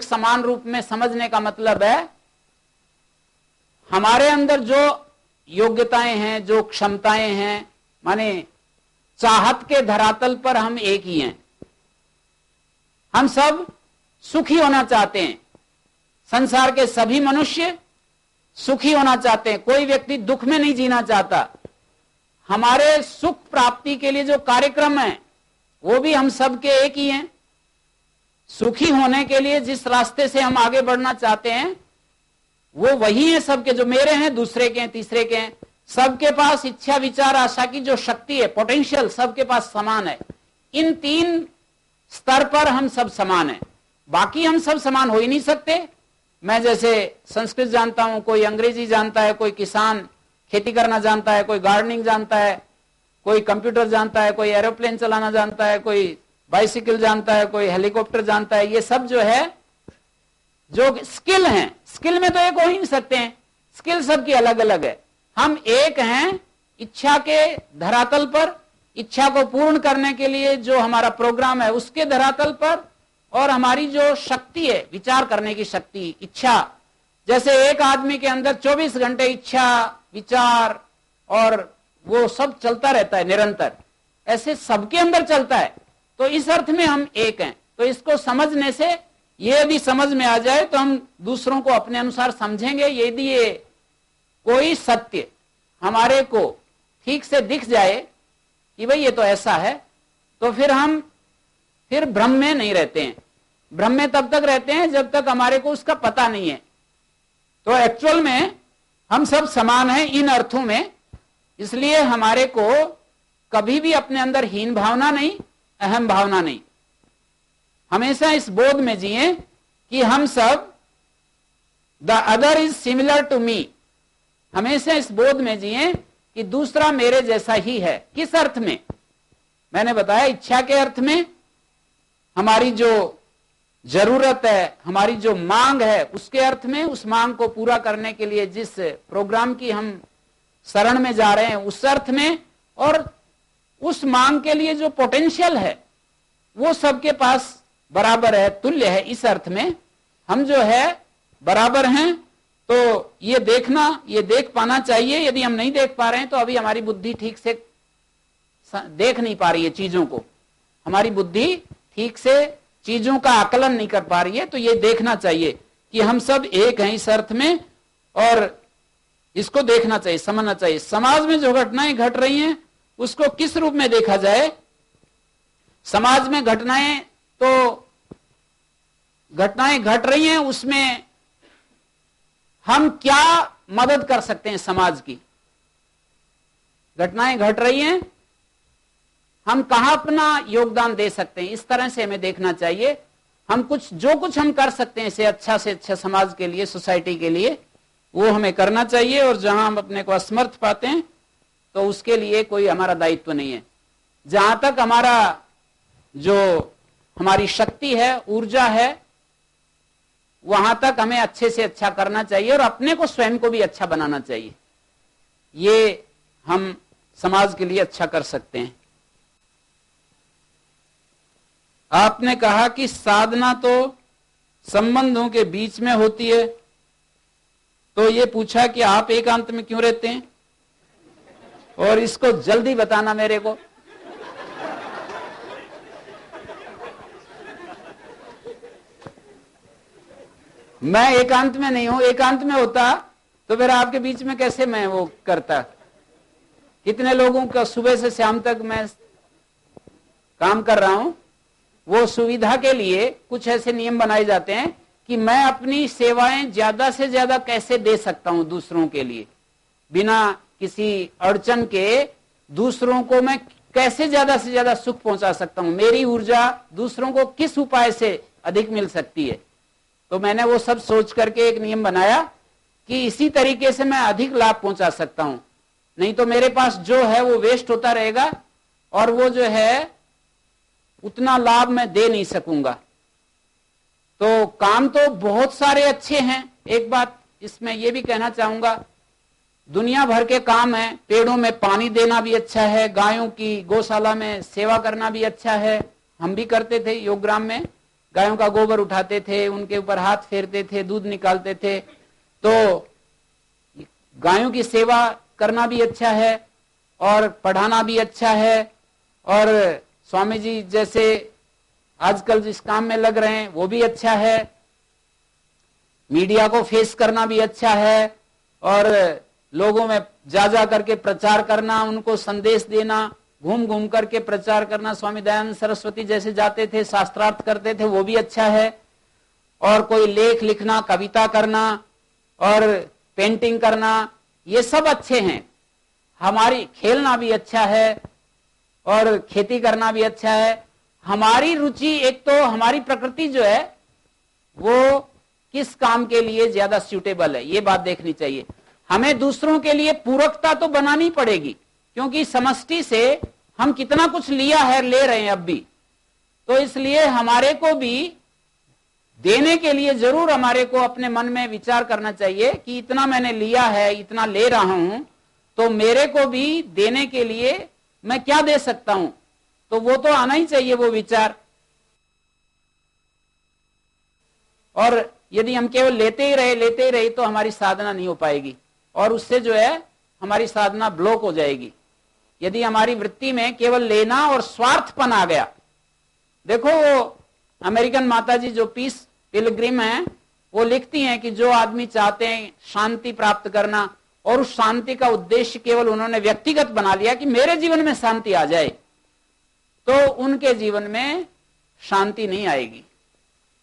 समान रूप में समझने का मतलब है हमारे अंदर जो योग्यताएं हैं, जो क्षमताएं हैं, माने चाहत के धरातल पर हम एक ही हैं। हम सब सुखी होना चाहते हैं। संसार के सभी मनुष्य सुखी होना चाहते हैं। कोई व्यक्ति दुख में नहीं जीना चाहता। हमारे सुख प्राप्ति के लिए जो कार्यक्रम है वो भी हम सब के एक ही हैं। सुखी होने के लिए जिस रास्ते से हम आगे बढ़ना चाहते हैं वो वही है सबके, जो मेरे हैं, दूसरे के हैं, तीसरे के हैं। सबके पास इच्छा, विचार, आशा की जो शक्ति है, पोटेंशियल, सबके पास समान है। इन 3 स्तर पर हम सब समान हैं। बाकी हम सब समान हो ही नहीं सकते। मैं जैसे संस्कृत जानता हूं, कोई अंग्रेजी जानता है, कोई किसान खेती करना जानता है, कोई गार्डनिंग जानता है, कोई कंप्यूटर जानता है, कोई एरोप्लेन चलाना जानता है, कोई बाइसिकल जानता है, कोई हेलीकॉप्टर जानता है। ये सब जो है जो स्किल हैं, स्किल में तो एक हो ही नहीं सकते हैं। स्किल सबकी अलग अलग है। हम एक हैं इच्छा के धरातल पर, इच्छा को पूर्ण करने के लिए जो हमारा प्रोग्राम है उसके धरातल पर, और हमारी जो शक्ति है विचार करने की शक्ति, इच्छा, जैसे एक आदमी के अंदर 24 घंटे इच्छा, विचार और वो सब चलता रहता है निरंतर, ऐसे सबके अंदर चलता है। तो इस अर्थ में हम एक हैं। तो इसको समझने से, ये यदि समझ में आ जाए तो हम दूसरों को अपने अनुसार समझेंगे। यदि ये कोई सत्य हमारे को ठीक से दिख जाए कि भाई ये तो ऐसा है, तो फिर हम फिर भ्रम में नहीं रहते हैं। भ्रम में तब तक रहते हैं जब तक हमारे को उसका पता नहीं है। तो एक्चुअल में हम सब समान हैं इन अर्थों में, इसलिए हमारे को कभी भी अपने अंदर हीन भावना नहीं, अहम भावना नहीं। हमेशा इस बोध में जिए कि हम सब the other is similar to me. हमेशा इस बोध में जिए कि दूसरा मेरे जैसा ही है। किस अर्थ में? मैंने बताया, इच्छा के अर्थ में। हमारी जो जरूरत है, हमारी जो मांग है, उसके अर्थ में, उस मांग को पूरा करने के लिए जिस प्रोग्राम की हम शरण में जा रहे हैं उस अर्थ में, और उस मांग के लिए जो पोटेंशियल है वो सबके पास बराबर है, तुल्य है। इस अर्थ में हम जो है बराबर हैं। तो ये देखना, ये देख पाना चाहिए। यदि हम नहीं देख पा रहे हैं तो अभी हमारी बुद्धि ठीक से देख नहीं पा रही है चीजों को, हमारी बुद्धि ठीक से चीजों का आकलन नहीं कर पा रही है। तो ये देखना चाहिए कि हम सब एक हैं इस अर्थ में, और इसको देखना चाहिए, समझना चाहिए। समाज में जो घटनाएं घट रही हैं उसको किस रूप में देखा जाए? समाज में घटनाएं घट रही हैं, उसमें हम क्या मदद कर सकते हैं? समाज की घटनाएं घट रही हैं, हम कहां अपना योगदान दे सकते हैं? इस तरह से हमें देखना चाहिए। हम जो कुछ हम कर सकते हैं इसे अच्छा से अच्छा समाज के लिए, सोसाइटी के लिए, वो हमें करना चाहिए। और जहां हम अपने को असमर्थ पाते हैं तो उसके लिए कोई हमारा दायित्व नहीं है। जहां तक हमारी शक्ति है, ऊर्जा है, वहां तक हमें अच्छे से अच्छा करना चाहिए और अपने को, स्वयं को भी अच्छा बनाना चाहिए। ये हम समाज के लिए अच्छा कर सकते हैं। आपने कहा कि साधना तो संबंधों के बीच में होती है, तो ये पूछा कि आप एकांत में क्यों रहते हैं, और इसको जल्दी बताना मेरे को। मैं एकांत में नहीं हूं। एकांत में होता तो फिर आपके बीच में कैसे मैं वो करता? कितने लोगों का सुबह से शाम तक मैं काम कर रहा हूं। वो सुविधा के लिए कुछ ऐसे नियम बनाए जाते हैं कि मैं अपनी सेवाएं ज्यादा से ज्यादा कैसे दे सकता हूं दूसरों के लिए, बिना किसी अड़चन के। दूसरों को मैं कैसे ज्यादा से ज्यादा सुख पहुंचा सकता हूं, मेरी ऊर्जा दूसरों को किस उपाय से अधिक मिल सकती है। तो मैंने वो सब सोच करके एक नियम बनाया कि इसी तरीके से मैं अधिक लाभ पहुंचा सकता हूं। नहीं तो मेरे पास जो है वो वेस्ट होता रहेगा, और वो जो है उतना लाभ मैं दे नहीं सकूंगा। तो काम तो बहुत सारे अच्छे हैं। एक बात इसमें ये भी कहना चाहूंगा, दुनिया भर के काम है। पेड़ों में पानी देना भी अच्छा है, गायों की गौशाला में सेवा करना भी अच्छा है। हम भी करते थे योगग्राम में, गायों का गोबर उठाते थे, उनके ऊपर हाथ फेरते थे, दूध निकालते थे। तो गायों की सेवा करना भी अच्छा है और पढ़ाना भी अच्छा है। और स्वामी जी जैसे आजकल जिस काम में लग रहे हैं वो भी अच्छा है। मीडिया को फेस करना भी अच्छा है, और लोगों में जा करके प्रचार करना, उनको संदेश देना, घूम घूम करके प्रचार करना। स्वामी दयानंद सरस्वती जैसे जाते थे, शास्त्रार्थ करते थे, वो भी अच्छा है। और कोई लेख लिखना, कविता करना और पेंटिंग करना, ये सब अच्छे हैं। हमारी खेलना भी अच्छा है और खेती करना भी अच्छा है। हमारी रुचि, एक तो हमारी प्रकृति जो है वो किस काम के लिए ज्यादा सूटेबल है, ये बात देखनी चाहिए। हमें दूसरों के लिए पूरकता तो बनानी पड़ेगी, क्योंकि समष्टि से हम कितना कुछ लिया है, ले रहे हैं अब भी। तो इसलिए हमारे को भी देने के लिए जरूर हमारे को अपने मन में विचार करना चाहिए कि इतना मैंने लिया है, इतना ले रहा हूं, तो मेरे को भी देने के लिए मैं क्या दे सकता हूं। तो वो तो आना ही चाहिए, वो विचार। और यदि हम केवल लेते ही रहे तो हमारी साधना नहीं हो पाएगी, और उससे जो है हमारी साधना ब्लॉक हो जाएगी। यदि हमारी वृत्ति में केवल लेना और स्वार्थपन आ गया। देखो, वो अमेरिकन माताजी जो पीस पिलग्रिम है, वो लिखती हैं कि जो आदमी चाहते हैं शांति प्राप्त करना, और उस शांति का उद्देश्य केवल उन्होंने व्यक्तिगत बना लिया कि मेरे जीवन में शांति आ जाए, तो उनके जीवन में शांति नहीं आएगी।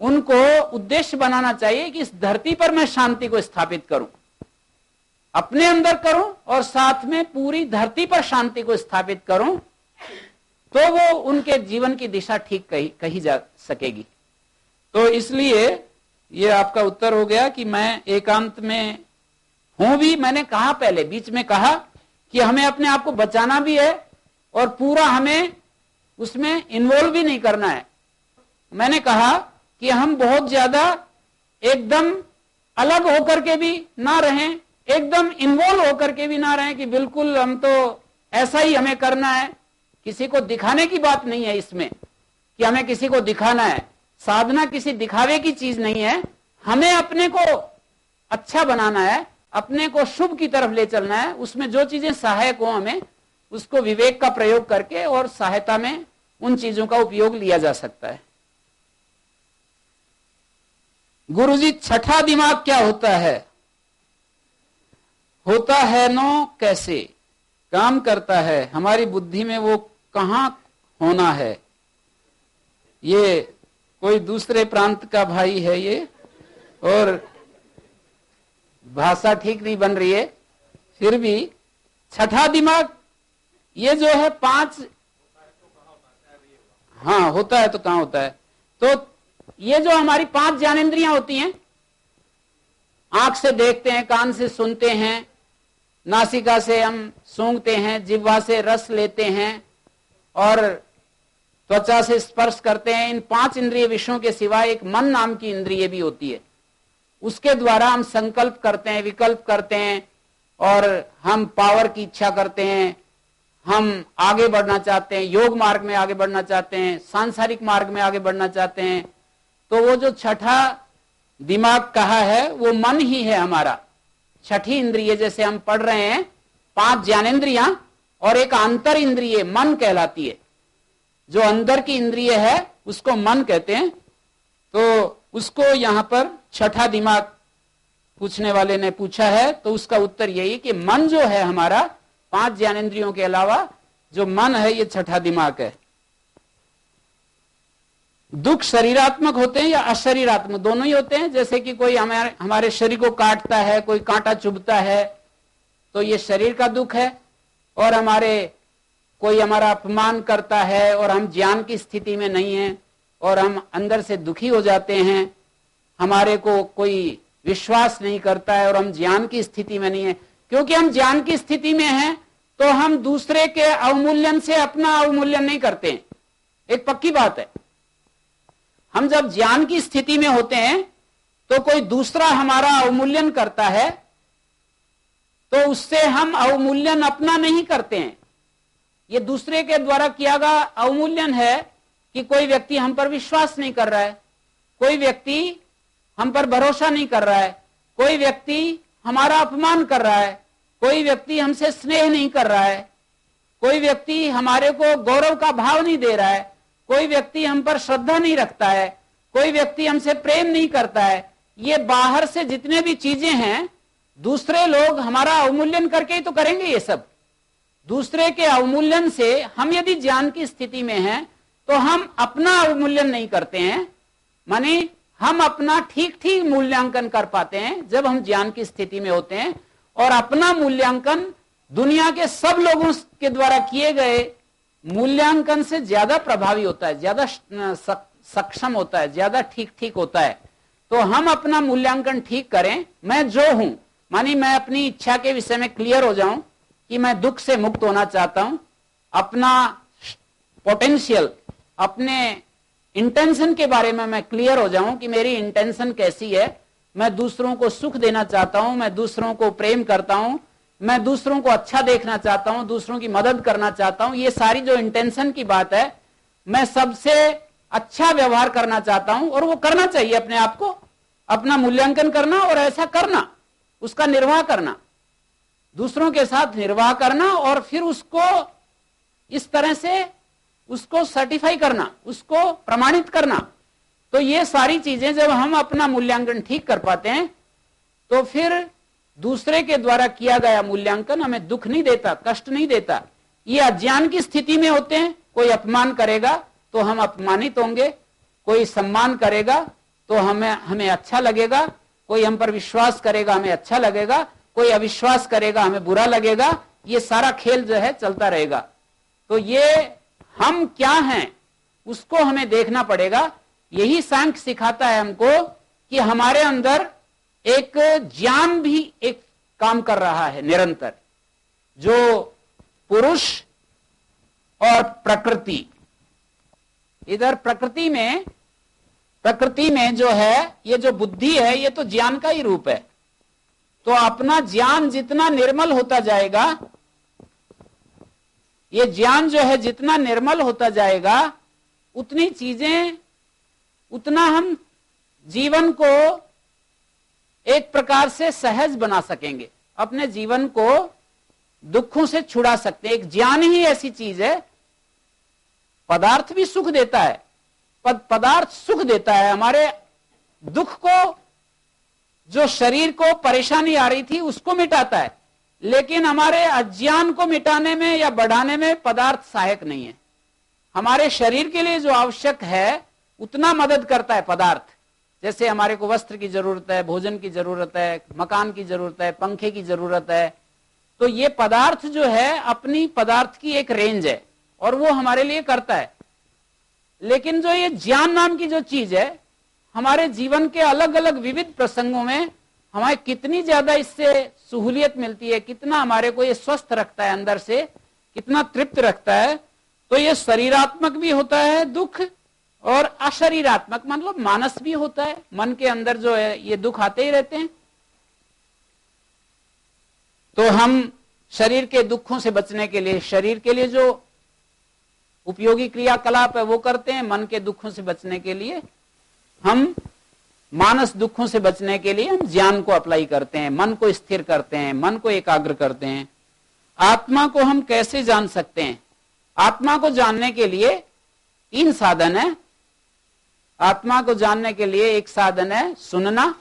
उनको उद्देश्य बनाना चाहिए कि इस धरती पर मैं शांति को स्थापित करूं, अपने अंदर करूं और साथ में पूरी धरती पर शांति को स्थापित करूं, तो वो उनके जीवन की दिशा ठीक कही जा सकेगी। तो इसलिए ये आपका उत्तर हो गया कि मैं एकांत में हूं भी। मैंने कहा पहले बीच में कहा कि हमें अपने आप को बचाना भी है और पूरा हमें उसमें इन्वॉल्व भी नहीं करना है। मैंने कहा कि हम बहुत ज्यादा एकदम अलग होकर के भी ना रहें, एकदम इन्वॉल्व होकर के भी ना रहें कि बिल्कुल हम तो ऐसा ही हमें करना है। किसी को दिखाने की बात नहीं है इसमें कि हमें किसी को दिखाना है। साधना किसी दिखावे की चीज नहीं है। हमें अपने को अच्छा बनाना है, अपने को शुभ की तरफ ले चलना है। उसमें जो चीजें सहायक हो हमें उसको विवेक का प्रयोग करके और सहायता में उन चीजों का उपयोग लिया जा सकता है। गुरुजी, छठा दिमाग क्या होता है? होता है नो कैसे काम करता है, हमारी बुद्धि में वो कहां होना है? ये कोई दूसरे प्रांत का भाई है ये, और भाषा ठीक नहीं बन रही है, फिर भी छठा दिमाग ये जो है 5, हाँ होता है तो कहां होता है? तो ये जो हमारी 5 ज्ञानेंद्रियां होती हैं, आंख से देखते हैं, कान से सुनते हैं, नासिका से हम सूंघते हैं, जिह्वा से रस लेते हैं और त्वचा से स्पर्श करते हैं। इन 5 इंद्रिय विषयों के सिवाय एक मन नाम की इंद्रिय भी होती है। उसके द्वारा हम संकल्प करते हैं, विकल्प करते हैं और हम पावर की इच्छा करते हैं, हम आगे बढ़ना चाहते हैं, योग मार्ग में आगे बढ़ना चाहते हैं, सांसारिक मार्ग में आगे बढ़ना चाहते हैं। तो वो जो छठा दिमाग कहा है वो मन ही है हमारा। छठी इंद्रिय जैसे हम पढ़ रहे हैं, 5 ज्ञानेंद्रियां और एक आंतर इंद्रिय मन कहलाती है। जो अंदर की इंद्रिय है उसको मन कहते हैं। तो उसको यहां पर छठा दिमाग पूछने वाले ने पूछा है, तो उसका उत्तर यही कि मन जो है हमारा 5 ज्ञानेंद्रियों के अलावा जो मन है ये छठा दिमाग है। दुख शरीरात्मक होते हैं या अशरीरात्मक? दोनों ही होते हैं। जैसे कि कोई हमारे शरीर को काटता है, कोई कांटा चुभता है, तो ये शरीर का दुख है। और कोई हमारा अपमान करता है और हम ज्ञान की स्थिति में नहीं हैं और हम अंदर से दुखी हो जाते हैं। हमारे को कोई विश्वास नहीं करता है और हम ज्ञान की स्थिति में नहीं है। क्योंकि हम ज्ञान की स्थिति में हैं तो हम दूसरे के अवमूल्यन से अपना अवमूल्यन नहीं करते हैं। एक पक्की बात है। हम जब ज्ञान की स्थिति में होते हैं तो कोई दूसरा हमारा अवमूल्यन करता है तो उससे हम अवमूल्यन अपना नहीं करते हैं। ये दूसरे के द्वारा किया गया अवमूल्यन है कि कोई व्यक्ति हम पर विश्वास नहीं कर रहा है, कोई व्यक्ति हम पर भरोसा नहीं कर रहा है, कोई व्यक्ति हमारा अपमान कर रहा है, कोई व्यक्ति हमसे स्नेह नहीं कर रहा है, कोई व्यक्ति हमारे को गौरव का भाव नहीं दे रहा है, कोई व्यक्ति हम पर श्रद्धा नहीं रखता है, कोई व्यक्ति हमसे प्रेम नहीं करता है। ये बाहर से जितने भी चीजें हैं दूसरे लोग हमारा अवमूल्यन करके ही तो करेंगे। ये सब दूसरे के अवमूल्यन से हम यदि ज्ञान की स्थिति में हैं तो हम अपना अवमूल्यन नहीं करते हैं। माने हम अपना ठीक ठीक मूल्यांकन कर पाते हैं जब हम ज्ञान की स्थिति में होते हैं। और अपना मूल्यांकन दुनिया के सब लोगों के द्वारा किए गए मूल्यांकन से ज्यादा प्रभावी होता है, ज्यादा सक्षम होता है, ज्यादा ठीक ठीक होता है। तो हम अपना मूल्यांकन ठीक करें। मैं जो हूं, मानी मैं अपनी इच्छा के विषय में क्लियर हो जाऊं कि मैं दुख से मुक्त होना चाहता हूं, अपना पोटेंशियल, अपने इंटेंशन के बारे में मैं क्लियर हो जाऊं कि मेरी इंटेंशन कैसी है। मैं दूसरों को सुख देना चाहता हूं, मैं दूसरों को प्रेम करता हूं, मैं दूसरों को अच्छा देखना चाहता हूं, दूसरों की मदद करना चाहता हूं। ये सारी जो इंटेंशन की बात है, मैं सबसे अच्छा व्यवहार करना चाहता हूं। और वो करना चाहिए, अपने आप को अपना मूल्यांकन करना और ऐसा करना, उसका निर्वाह करना, दूसरों के साथ निर्वाह करना और फिर उसको इस तरह से उसको सर्टिफाई करना, उसको प्रमाणित करना। तो ये सारी चीजें जब हम अपना मूल्यांकन ठीक कर पाते हैं तो फिर दूसरे के द्वारा किया गया मूल्यांकन हमें दुख नहीं देता, कष्ट नहीं देता। ये अज्ञान की स्थिति में होते हैं। कोई अपमान करेगा तो हम अपमानित होंगे, कोई सम्मान करेगा तो हमें अच्छा लगेगा, कोई हम पर विश्वास करेगा हमें अच्छा लगेगा, कोई अविश्वास करेगा हमें बुरा लगेगा। ये सारा खेल जो है चलता रहेगा। तो ये हम क्या हैं उसको हमें देखना पड़ेगा। यही सांख्य सिखाता है हमको कि हमारे अंदर एक ज्ञान भी एक काम कर रहा है निरंतर, जो पुरुष और प्रकृति। इधर प्रकृति में जो है, ये जो बुद्धि है ये तो ज्ञान का ही रूप है। तो अपना ज्ञान जितना निर्मल होता जाएगा, ये ज्ञान जो है जितना निर्मल होता जाएगा, उतनी चीजें, उतना हम जीवन को एक प्रकार से सहज बना सकेंगे, अपने जीवन को दुखों से छुड़ा सकते हैं। एक ज्ञान ही ऐसी चीज है। पदार्थ भी सुख देता है, पदार्थ सुख देता है, हमारे दुख को, जो शरीर को परेशानी आ रही थी उसको मिटाता है, लेकिन हमारे अज्ञान को मिटाने में या बढ़ाने में पदार्थ सहायक नहीं है। हमारे शरीर के लिए जो आवश्यक है उतना मदद करता है पदार्थ। जैसे हमारे को वस्त्र की जरूरत है, भोजन की जरूरत है, मकान की जरूरत है, पंखे की जरूरत है, तो ये पदार्थ जो है अपनी पदार्थ की एक रेंज है और वो हमारे लिए करता है। लेकिन जो ये ज्ञान नाम की जो चीज है, हमारे जीवन के अलग अलग विविध प्रसंगों में हमें कितनी ज्यादा इससे सहूलियत मिलती है, कितना हमारे को ये स्वस्थ रखता है, अंदर से कितना तृप्त रखता है। तो ये शरीरात्मक भी होता है दुख, और अशरीरात्मक मतलब मानस भी होता है। मन के अंदर जो है ये दुख आते ही रहते हैं। तो हम शरीर के दुखों से बचने के लिए, शरीर के लिए जो उपयोगी क्रियाकलाप है वो करते हैं, मन के दुखों से बचने के लिए हम, मानस दुखों से बचने के लिए हम ज्ञान को अप्लाई करते हैं, मन को स्थिर करते हैं, मन को एकाग्र करते हैं। आत्मा को हम कैसे जान सकते हैं? आत्मा को जानने के लिए 3 साधन है। आत्मा को जानने के लिए एक साधन है सुनना,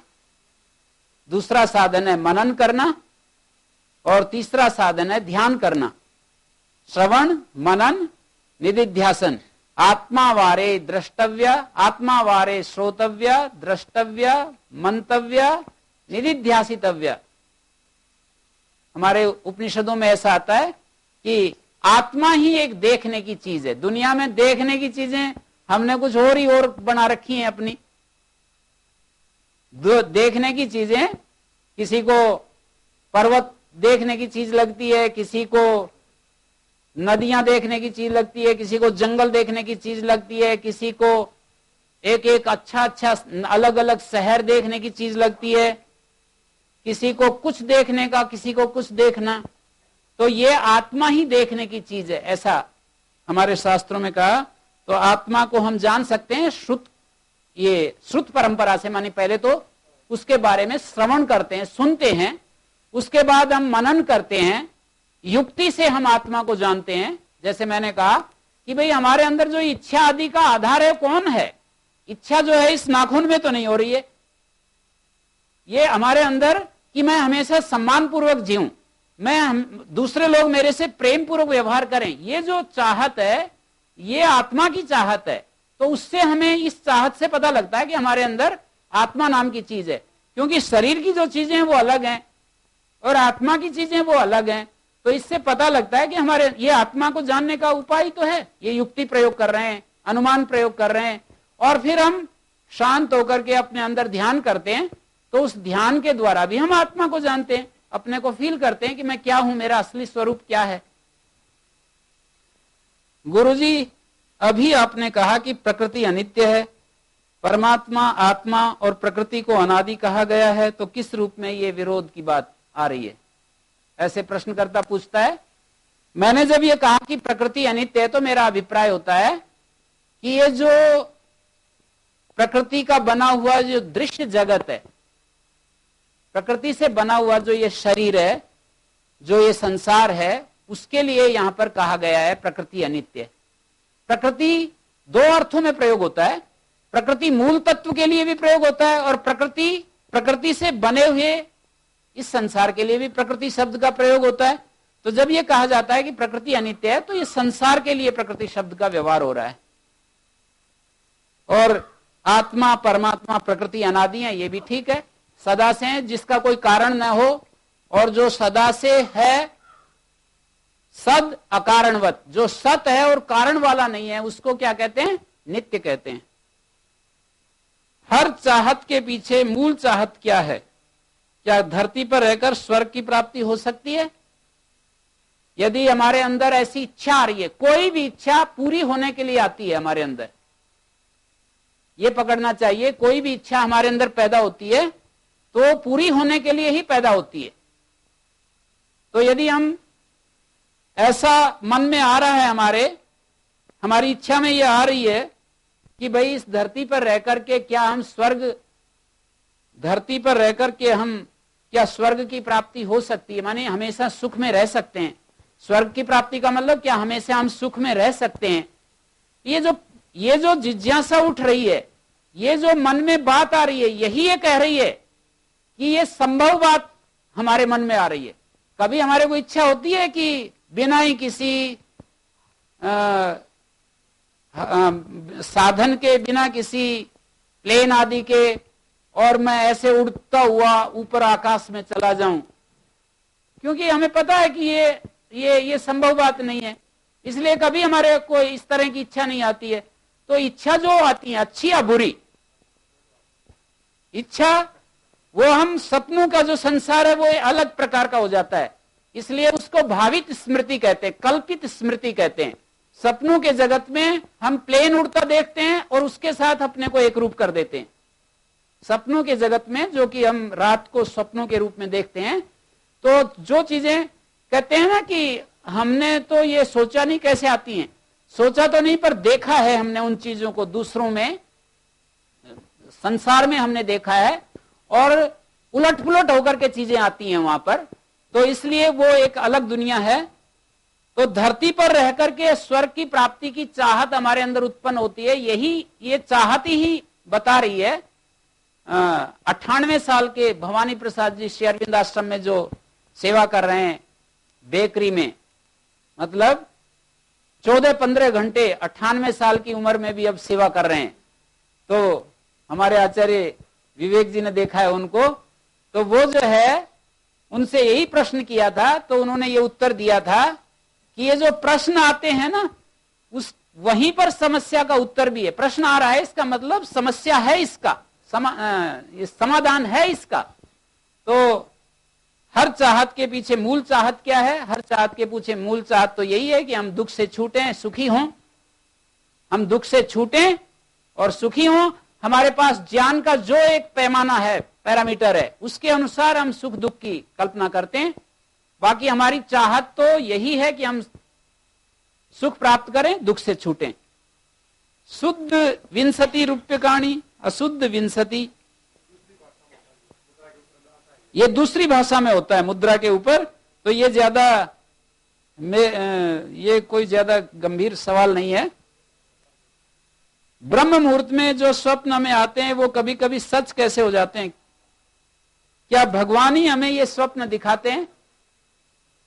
दूसरा साधन है मनन करना, और तीसरा साधन है ध्यान करना। श्रवण, मनन, निदिध्यासन। आत्मा वारे द्रष्टव्य, आत्मा वारे श्रोतव्य, द्रष्टव्य, मंतव्य, निदिध्यासितव्य। हमारे उपनिषदों में ऐसा आता है कि आत्मा ही एक देखने की चीज है। दुनिया में देखने की चीजें हमने कुछ और ही और बना रखी हैं अपनी। देखने की चीजें, किसी को पर्वत देखने की चीज लगती है, किसी को नदियां देखने की चीज लगती है, किसी को जंगल देखने की चीज लगती है, किसी को एक एक अच्छा अच्छा अलग अलग शहर देखने की चीज लगती है, किसी को कुछ देखने का, किसी को कुछ देखना। तो ये आत्मा ही देखने की चीज है, ऐसा हमारे शास्त्रों में कहा। तो आत्मा को हम जान सकते हैं श्रुत परंपरा से, मानी पहले तो उसके बारे में श्रवण करते हैं, सुनते हैं, उसके बाद हम मनन करते हैं, युक्ति से हम आत्मा को जानते हैं। जैसे मैंने कहा कि भाई हमारे अंदर जो इच्छा आदि का आधार है कौन है? इच्छा जो है इस नाखून में तो नहीं हो रही है। ये हमारे अंदर कि मैं हमेशा सम्मान पूर्वक जीऊं, दूसरे लोग मेरे से प्रेम पूर्वक व्यवहार करें, ये जो चाहत है ये आत्मा की चाहत है। तो उससे हमें इस चाहत से पता लगता है कि हमारे अंदर आत्मा नाम की चीज है। क्योंकि शरीर की जो चीजें हैं वो अलग हैं और आत्मा की चीजें वो अलग हैं। तो इससे पता लगता है कि हमारे ये आत्मा को जानने का उपाय तो है। ये युक्ति प्रयोग कर रहे हैं, अनुमान प्रयोग कर रहे हैं, और फिर हम शांत होकर के अपने अंदर ध्यान करते हैं। तो उस ध्यान के द्वारा भी हम आत्मा को जानते हैं, अपने को फील करते हैं कि मैं क्या हूं, मेरा असली स्वरूप क्या है। गुरुजी, अभी आपने कहा कि प्रकृति अनित्य है, परमात्मा, आत्मा और प्रकृति को अनादि कहा गया है, तो किस रूप में ये विरोध की बात आ रही है? ऐसे प्रश्नकर्ता पूछता है। मैंने जब ये कहा कि प्रकृति अनित्य है तो मेरा अभिप्राय होता है कि ये जो प्रकृति का बना हुआ जो दृश्य जगत है, प्रकृति से बना हुआ जो ये शरीर है, जो ये संसार है, उसके लिए यहां पर कहा गया है प्रकृति अनित्य। प्रकृति 2 अर्थों में प्रयोग होता है। प्रकृति मूल तत्व के लिए भी प्रयोग होता है और प्रकृति से बने हुए इस संसार के लिए भी प्रकृति शब्द का प्रयोग होता है। तो जब ये कहा जाता है कि प्रकृति अनित्य है, तो ये संसार के लिए प्रकृति शब्द का व्यवहार हो रहा है। और आत्मा, परमात्मा, प्रकृति अनादि है, ये भी ठीक है, सदा से है, जिसका कोई कारण न हो, और जो सदा से है सद अकारणवत, जो सत है और कारण वाला नहीं है, उसको क्या कहते हैं? नित्य कहते हैं। हर चाहत के पीछे मूल चाहत क्या है? क्या धरती पर रहकर स्वर्ग की प्राप्ति हो सकती है? यदि हमारे अंदर ऐसी इच्छा आ रही है, कोई भी इच्छा पूरी होने के लिए आती है हमारे अंदर, ये पकड़ना चाहिए, कोई भी इच्छा हमारे अंदर पैदा होती है तो पूरी होने के लिए ही पैदा होती है। तो यदि हम ऐसा मन में आ रहा है, हमारी इच्छा में ये आ रही है कि भाई इस धरती पर रहकर के क्या हम स्वर्ग, धरती पर रहकर के हम क्या स्वर्ग की प्राप्ति हो सकती है, माने हमेशा सुख में रह सकते हैं। स्वर्ग की प्राप्ति का मतलब क्या हमेशा हम सुख में रह सकते हैं? ये जो जिज्ञासा उठ रही है, ये जो मन में बात आ रही है, यही ये कह रही है कि ये संभव बात हमारे मन में आ रही है। कभी हमारे को इच्छा होती है कि बिना ही किसी साधन के, बिना किसी प्लेन आदि के, और मैं ऐसे उड़ता हुआ ऊपर आकाश में चला जाऊं, क्योंकि हमें पता है कि ये संभव बात नहीं है, इसलिए कभी हमारे को इस तरह की इच्छा नहीं आती है। तो इच्छा जो आती है, अच्छी या बुरी इच्छा, वो हम सपनों का जो संसार है वो अलग प्रकार का हो जाता है, इसलिए उसको भावित स्मृति कहते हैं, कल्पित स्मृति कहते हैं। सपनों के जगत में हम प्लेन उड़ता देखते हैं और उसके साथ अपने को एक रूप कर देते हैं। सपनों के जगत में, जो कि हम रात को स्वप्नों के रूप में देखते हैं, तो जो चीजें कहते हैं ना कि हमने तो ये सोचा नहीं, कैसे आती हैं? सोचा तो नहीं, पर देखा है हमने उन चीजों को, दूसरों में, संसार में हमने देखा है, और उलट पुलट होकर के चीजें आती हैं वहां पर, तो इसलिए वो एक अलग दुनिया है। तो धरती पर रहकर के स्वर्ग की प्राप्ति की चाहत हमारे अंदर उत्पन्न होती है, ये चाहत ही बता रही है। 98 साल के भवानी प्रसाद जी श्री अरविंद आश्रम में जो सेवा कर रहे हैं बेकरी में, मतलब 14-15 घंटे 98 साल की उम्र में भी अब सेवा कर रहे हैं। तो हमारे आचार्य विवेक जी ने देखा है उनको, तो वो जो है उनसे यही प्रश्न किया था, तो उन्होंने ये उत्तर दिया था कि ये जो प्रश्न आते हैं ना, उस वहीं पर समस्या का उत्तर भी है। प्रश्न आ रहा है, इसका मतलब समस्या है, इसका समाधान है इसका। तो हर चाहत के पीछे मूल चाहत क्या है? हर चाहत के पीछे मूल चाहत तो यही है कि हम दुख से छूटें, सुखी हों। हम दुख से छूटें और सुखी हों। हमारे पास ज्ञान का जो एक पैमाना है, पैरामीटर है, उसके अनुसार हम सुख दुख की कल्पना करते हैं। बाकी हमारी चाहत तो यही है कि हम सुख प्राप्त करें, दुख से छूटें। शुद्ध विंशति रूप्यकाणी, अशुद्ध विंशति, ये दूसरी भाषा में होता है मुद्रा के ऊपर। तो ये ये कोई ज्यादा गंभीर सवाल नहीं है। ब्रह्म मुहूर्त में जो स्वप्न हमें आते हैं वो कभी कभी सच कैसे हो जाते हैं? क्या भगवान ही हमें ये स्वप्न दिखाते हैं?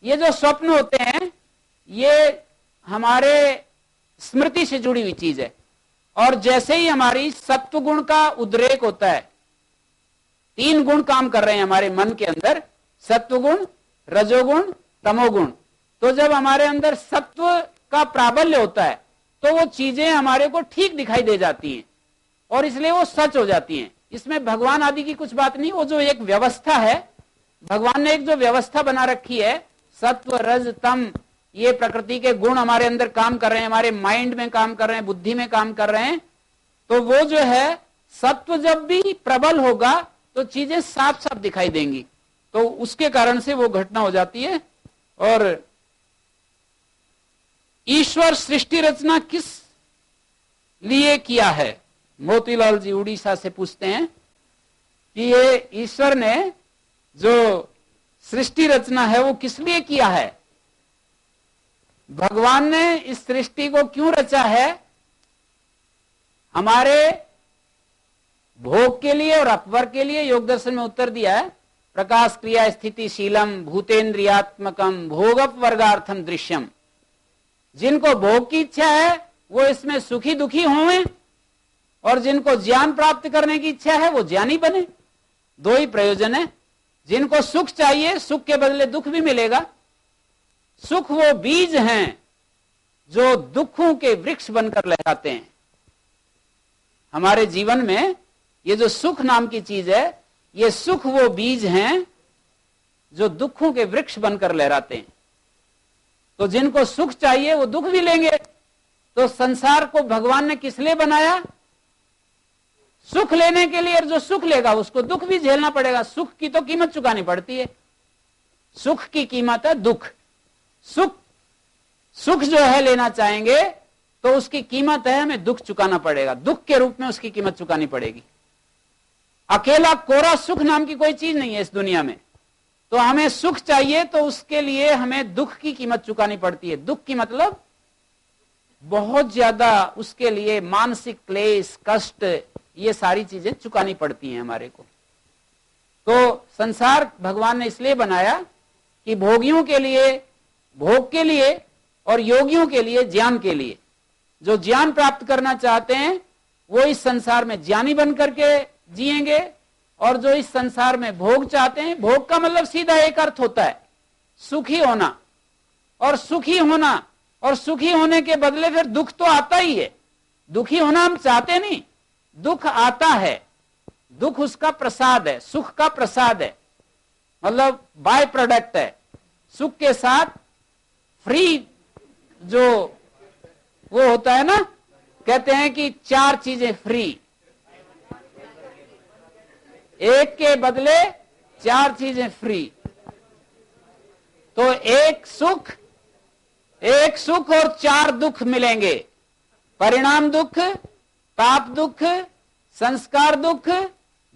ये जो स्वप्न होते हैं ये हमारे स्मृति से जुड़ी हुई चीज है, और जैसे ही हमारी सत्व गुण का उद्रेक होता है, 3 गुण काम कर रहे हैं हमारे मन के अंदर, सत्व गुण, रजोगुण, तमोगुण। तो जब हमारे अंदर सत्व का प्राबल्य होता है तो वो चीजें हमारे को ठीक दिखाई दे जाती हैं और इसलिए वो सच हो जाती हैं। इसमें भगवान आदि की कुछ बात नहीं, वो जो एक व्यवस्था है, भगवान ने एक जो व्यवस्था बना रखी है, सत्व रज तम, ये प्रकृति के गुण हमारे अंदर काम कर रहे हैं, हमारे माइंड में काम कर रहे हैं, बुद्धि में काम कर रहे हैं। तो वो जो है सत्व जब भी प्रबल होगा तो चीजें साफ साफ दिखाई देंगी, तो उसके कारण से वो घटना हो जाती है। और ईश्वर सृष्टि रचना किस लिए किया है? मोतीलाल जी उड़ीसा से पूछते हैं कि ये ईश्वर ने जो सृष्टि रचना है वो किस लिए किया है? भगवान ने इस सृष्टि को क्यों रचा है? हमारे भोग के लिए और अपवर के लिए। योग दर्शन में उत्तर दिया है प्रकाश क्रिया स्थिति शीलम भूतेन्द्रियात्मकम भोगप वर्गार्थम दृश्यम। जिनको भोग की इच्छा है वो इसमें सुखी दुखी हों, और जिनको ज्ञान प्राप्त करने की इच्छा है वो ज्ञानी बने। दो ही प्रयोजन है। जिनको सुख चाहिए, सुख के बदले दुख भी मिलेगा। सुख वो बीज हैं जो दुखों के वृक्ष बनकर लहराते हैं। हमारे जीवन में ये जो सुख नाम की चीज है, ये सुख वो बीज हैं जो दुखों के वृक्ष बनकर लहराते हैं। तो जिनको सुख चाहिए वो दुख भी लेंगे। तो संसार को भगवान ने किस लिए बनाया? सुख लेने के लिए। और जो सुख लेगा उसको दुख भी झेलना पड़ेगा। सुख की तो कीमत चुकानी पड़ती है। सुख की कीमत है दुख। सुख जो है लेना चाहेंगे तो उसकी कीमत है हमें दुख चुकाना पड़ेगा। दुख के रूप में उसकी कीमत चुकानी पड़ेगी। अकेला कोरा सुख नाम की कोई चीज नहीं है इस दुनिया में। तो हमें सुख चाहिए तो उसके लिए हमें दुख की कीमत चुकानी पड़ती है। दुख की मतलब बहुत ज्यादा उसके लिए मानसिक क्लेश, कष्ट, ये सारी चीजें चुकानी पड़ती हैं हमारे को। तो संसार भगवान ने इसलिए बनाया कि भोगियों के लिए, भोग के लिए, और योगियों के लिए, ज्ञान के लिए। जो ज्ञान प्राप्त करना चाहते हैं वो इस संसार में ज्ञानी बन करके जिएंगे, और जो इस संसार में भोग चाहते हैं, भोग का मतलब सीधा एक अर्थ होता है सुखी होना और सुखी होना, और सुखी होने के बदले फिर दुख तो आता ही है। दुखी होना हम चाहते नहीं, दुख आता है। दुख उसका प्रसाद है, सुख का प्रसाद है, मतलब बाय प्रोडक्ट है। सुख के साथ फ्री जो वो होता है ना, कहते हैं कि 4 चीजें फ्री, एक के बदले 4 चीजें फ्री। तो एक सुख और 4 दुख मिलेंगे। परिणाम दुख, ताप दुख, संस्कार दुख,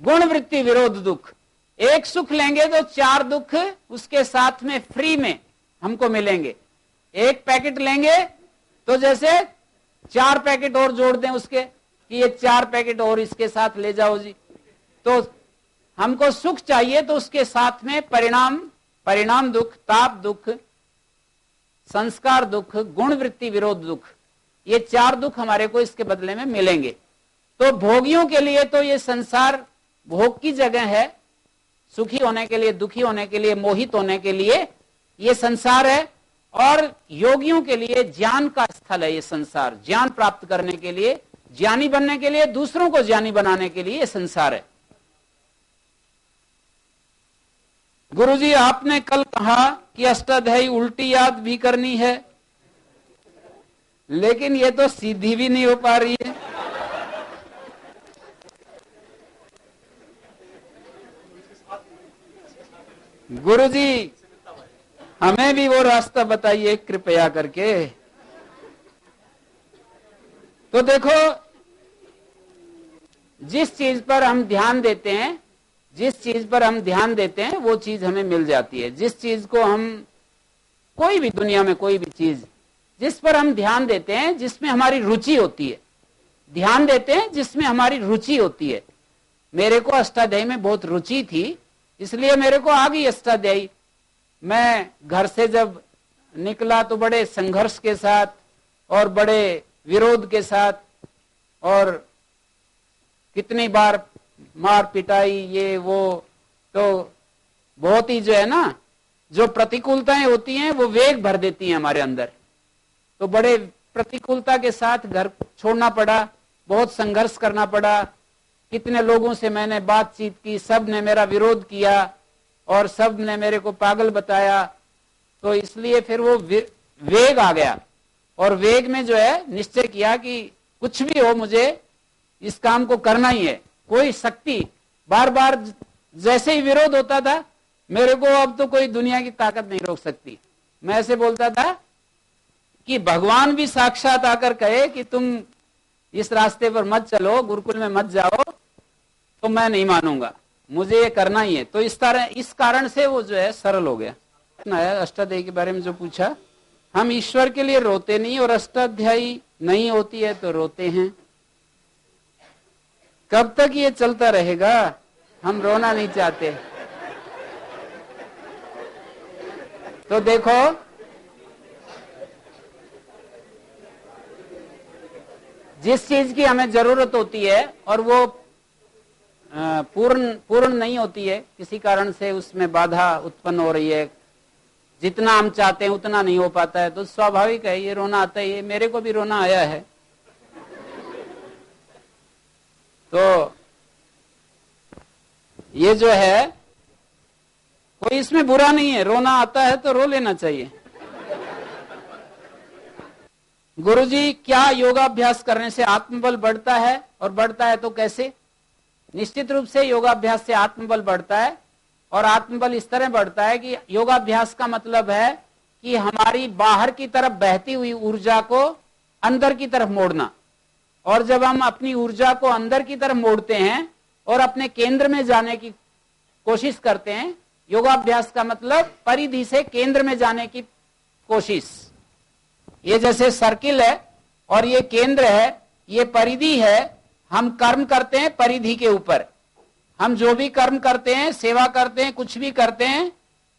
गुण वृत्ति विरोध दुख। एक सुख लेंगे तो 4 दुख उसके साथ में फ्री में हमको मिलेंगे। एक पैकेट लेंगे तो जैसे 4 पैकेट और जोड़ दें उसके, कि ये 4 पैकेट और इसके साथ ले जाओ जी। तो हमको सुख चाहिए तो उसके साथ में परिणाम दुख, ताप दुख, संस्कार दुख, गुण वृत्ति विरोध दुख, ये 4 दुख हमारे को इसके बदले में मिलेंगे। तो भोगियों के लिए तो ये संसार भोग की जगह है। सुखी होने के लिए, दुखी होने के लिए, मोहित होने के लिए ये संसार है। और योगियों के लिए ज्ञान का स्थल है ये संसार। ज्ञान प्राप्त करने के लिए, ज्ञानी बनने के लिए, दूसरों को ज्ञानी बनाने के लिए ये संसार है। गुरुजी, आपने कल कहा कि अष्टाध्यायी उल्टी याद भी करनी है, लेकिन ये तो सीधी भी नहीं हो पा रही है। गुरुजी, हमें भी वो रास्ता बताइए कृपया करके। तो देखो, जिस चीज पर हम ध्यान देते हैं, वो चीज हमें मिल जाती है। जिस चीज को हम, कोई भी दुनिया में कोई भी चीज जिस पर हम ध्यान देते हैं, जिसमें हमारी रुचि होती है, ध्यान देते हैं जिसमें हमारी रुचि होती है। मेरे को अष्टाध्यायी में बहुत रुचि थी, इसलिए मेरे को आ गई अष्टाध्यायी। मैं घर से जब निकला तो बड़े संघर्ष के साथ और बड़े विरोध के साथ, और कितनी बार मार पिटाई, ये वो, तो बहुत ही जो है ना, जो प्रतिकूलताएं होती हैं वो वेग भर देती हैं हमारे अंदर। तो बड़े प्रतिकूलता के साथ घर छोड़ना पड़ा, बहुत संघर्ष करना पड़ा। कितने लोगों से मैंने बातचीत की, सब ने मेरा विरोध किया और सब ने मेरे को पागल बताया। तो इसलिए फिर वो वेग आ गया, और वेग में जो है निश्चय किया कि कुछ भी हो मुझे इस काम को करना ही है। कोई शक्ति, बार बार जैसे ही विरोध होता था, मेरे को अब तो कोई दुनिया की ताकत नहीं रोक सकती। मैं ऐसे बोलता था कि भगवान भी साक्षात आकर कहे कि तुम इस रास्ते पर मत चलो, गुरुकुल में मत जाओ, तो मैं नहीं मानूंगा, मुझे ये करना ही है। तो इस कारण से वो जो है सरल हो गया। अष्टाध्यायी के बारे में जो पूछा, हम ईश्वर के लिए रोते नहीं, और अष्टाध्यायी नहीं होती है तो रोते हैं। कब तक ये चलता रहेगा? हम रोना नहीं चाहते। तो देखो, जिस चीज की हमें जरूरत होती है और वो पूर्ण नहीं होती है, किसी कारण से उसमें बाधा उत्पन्न हो रही है, जितना हम चाहते हैं उतना नहीं हो पाता है, तो स्वाभाविक है ये रोना आता है। ये मेरे को भी रोना आया है। तो ये जो है, कोई इसमें बुरा नहीं है, रोना आता है तो रो लेना चाहिए। गुरुजी, क्या योगाभ्यास करने से आत्मबल बढ़ता है, और बढ़ता है तो कैसे? निश्चित रूप से योगाभ्यास से आत्मबल बढ़ता है, और आत्मबल इस तरह बढ़ता है कि योगाभ्यास का मतलब है कि हमारी बाहर की तरफ बहती हुई ऊर्जा को अंदर की तरफ मोड़ना। और जब हम अपनी ऊर्जा को अंदर की तरफ मोड़ते हैं और अपने केंद्र में जाने की कोशिश करते हैं, योगाभ्यास का मतलब परिधि से केंद्र में जाने की कोशिश। ये जैसे सर्किल है और ये केंद्र है, ये परिधि है। हम कर्म करते हैं परिधि के ऊपर, हम जो भी कर्म करते हैं, सेवा करते हैं, कुछ भी करते हैं,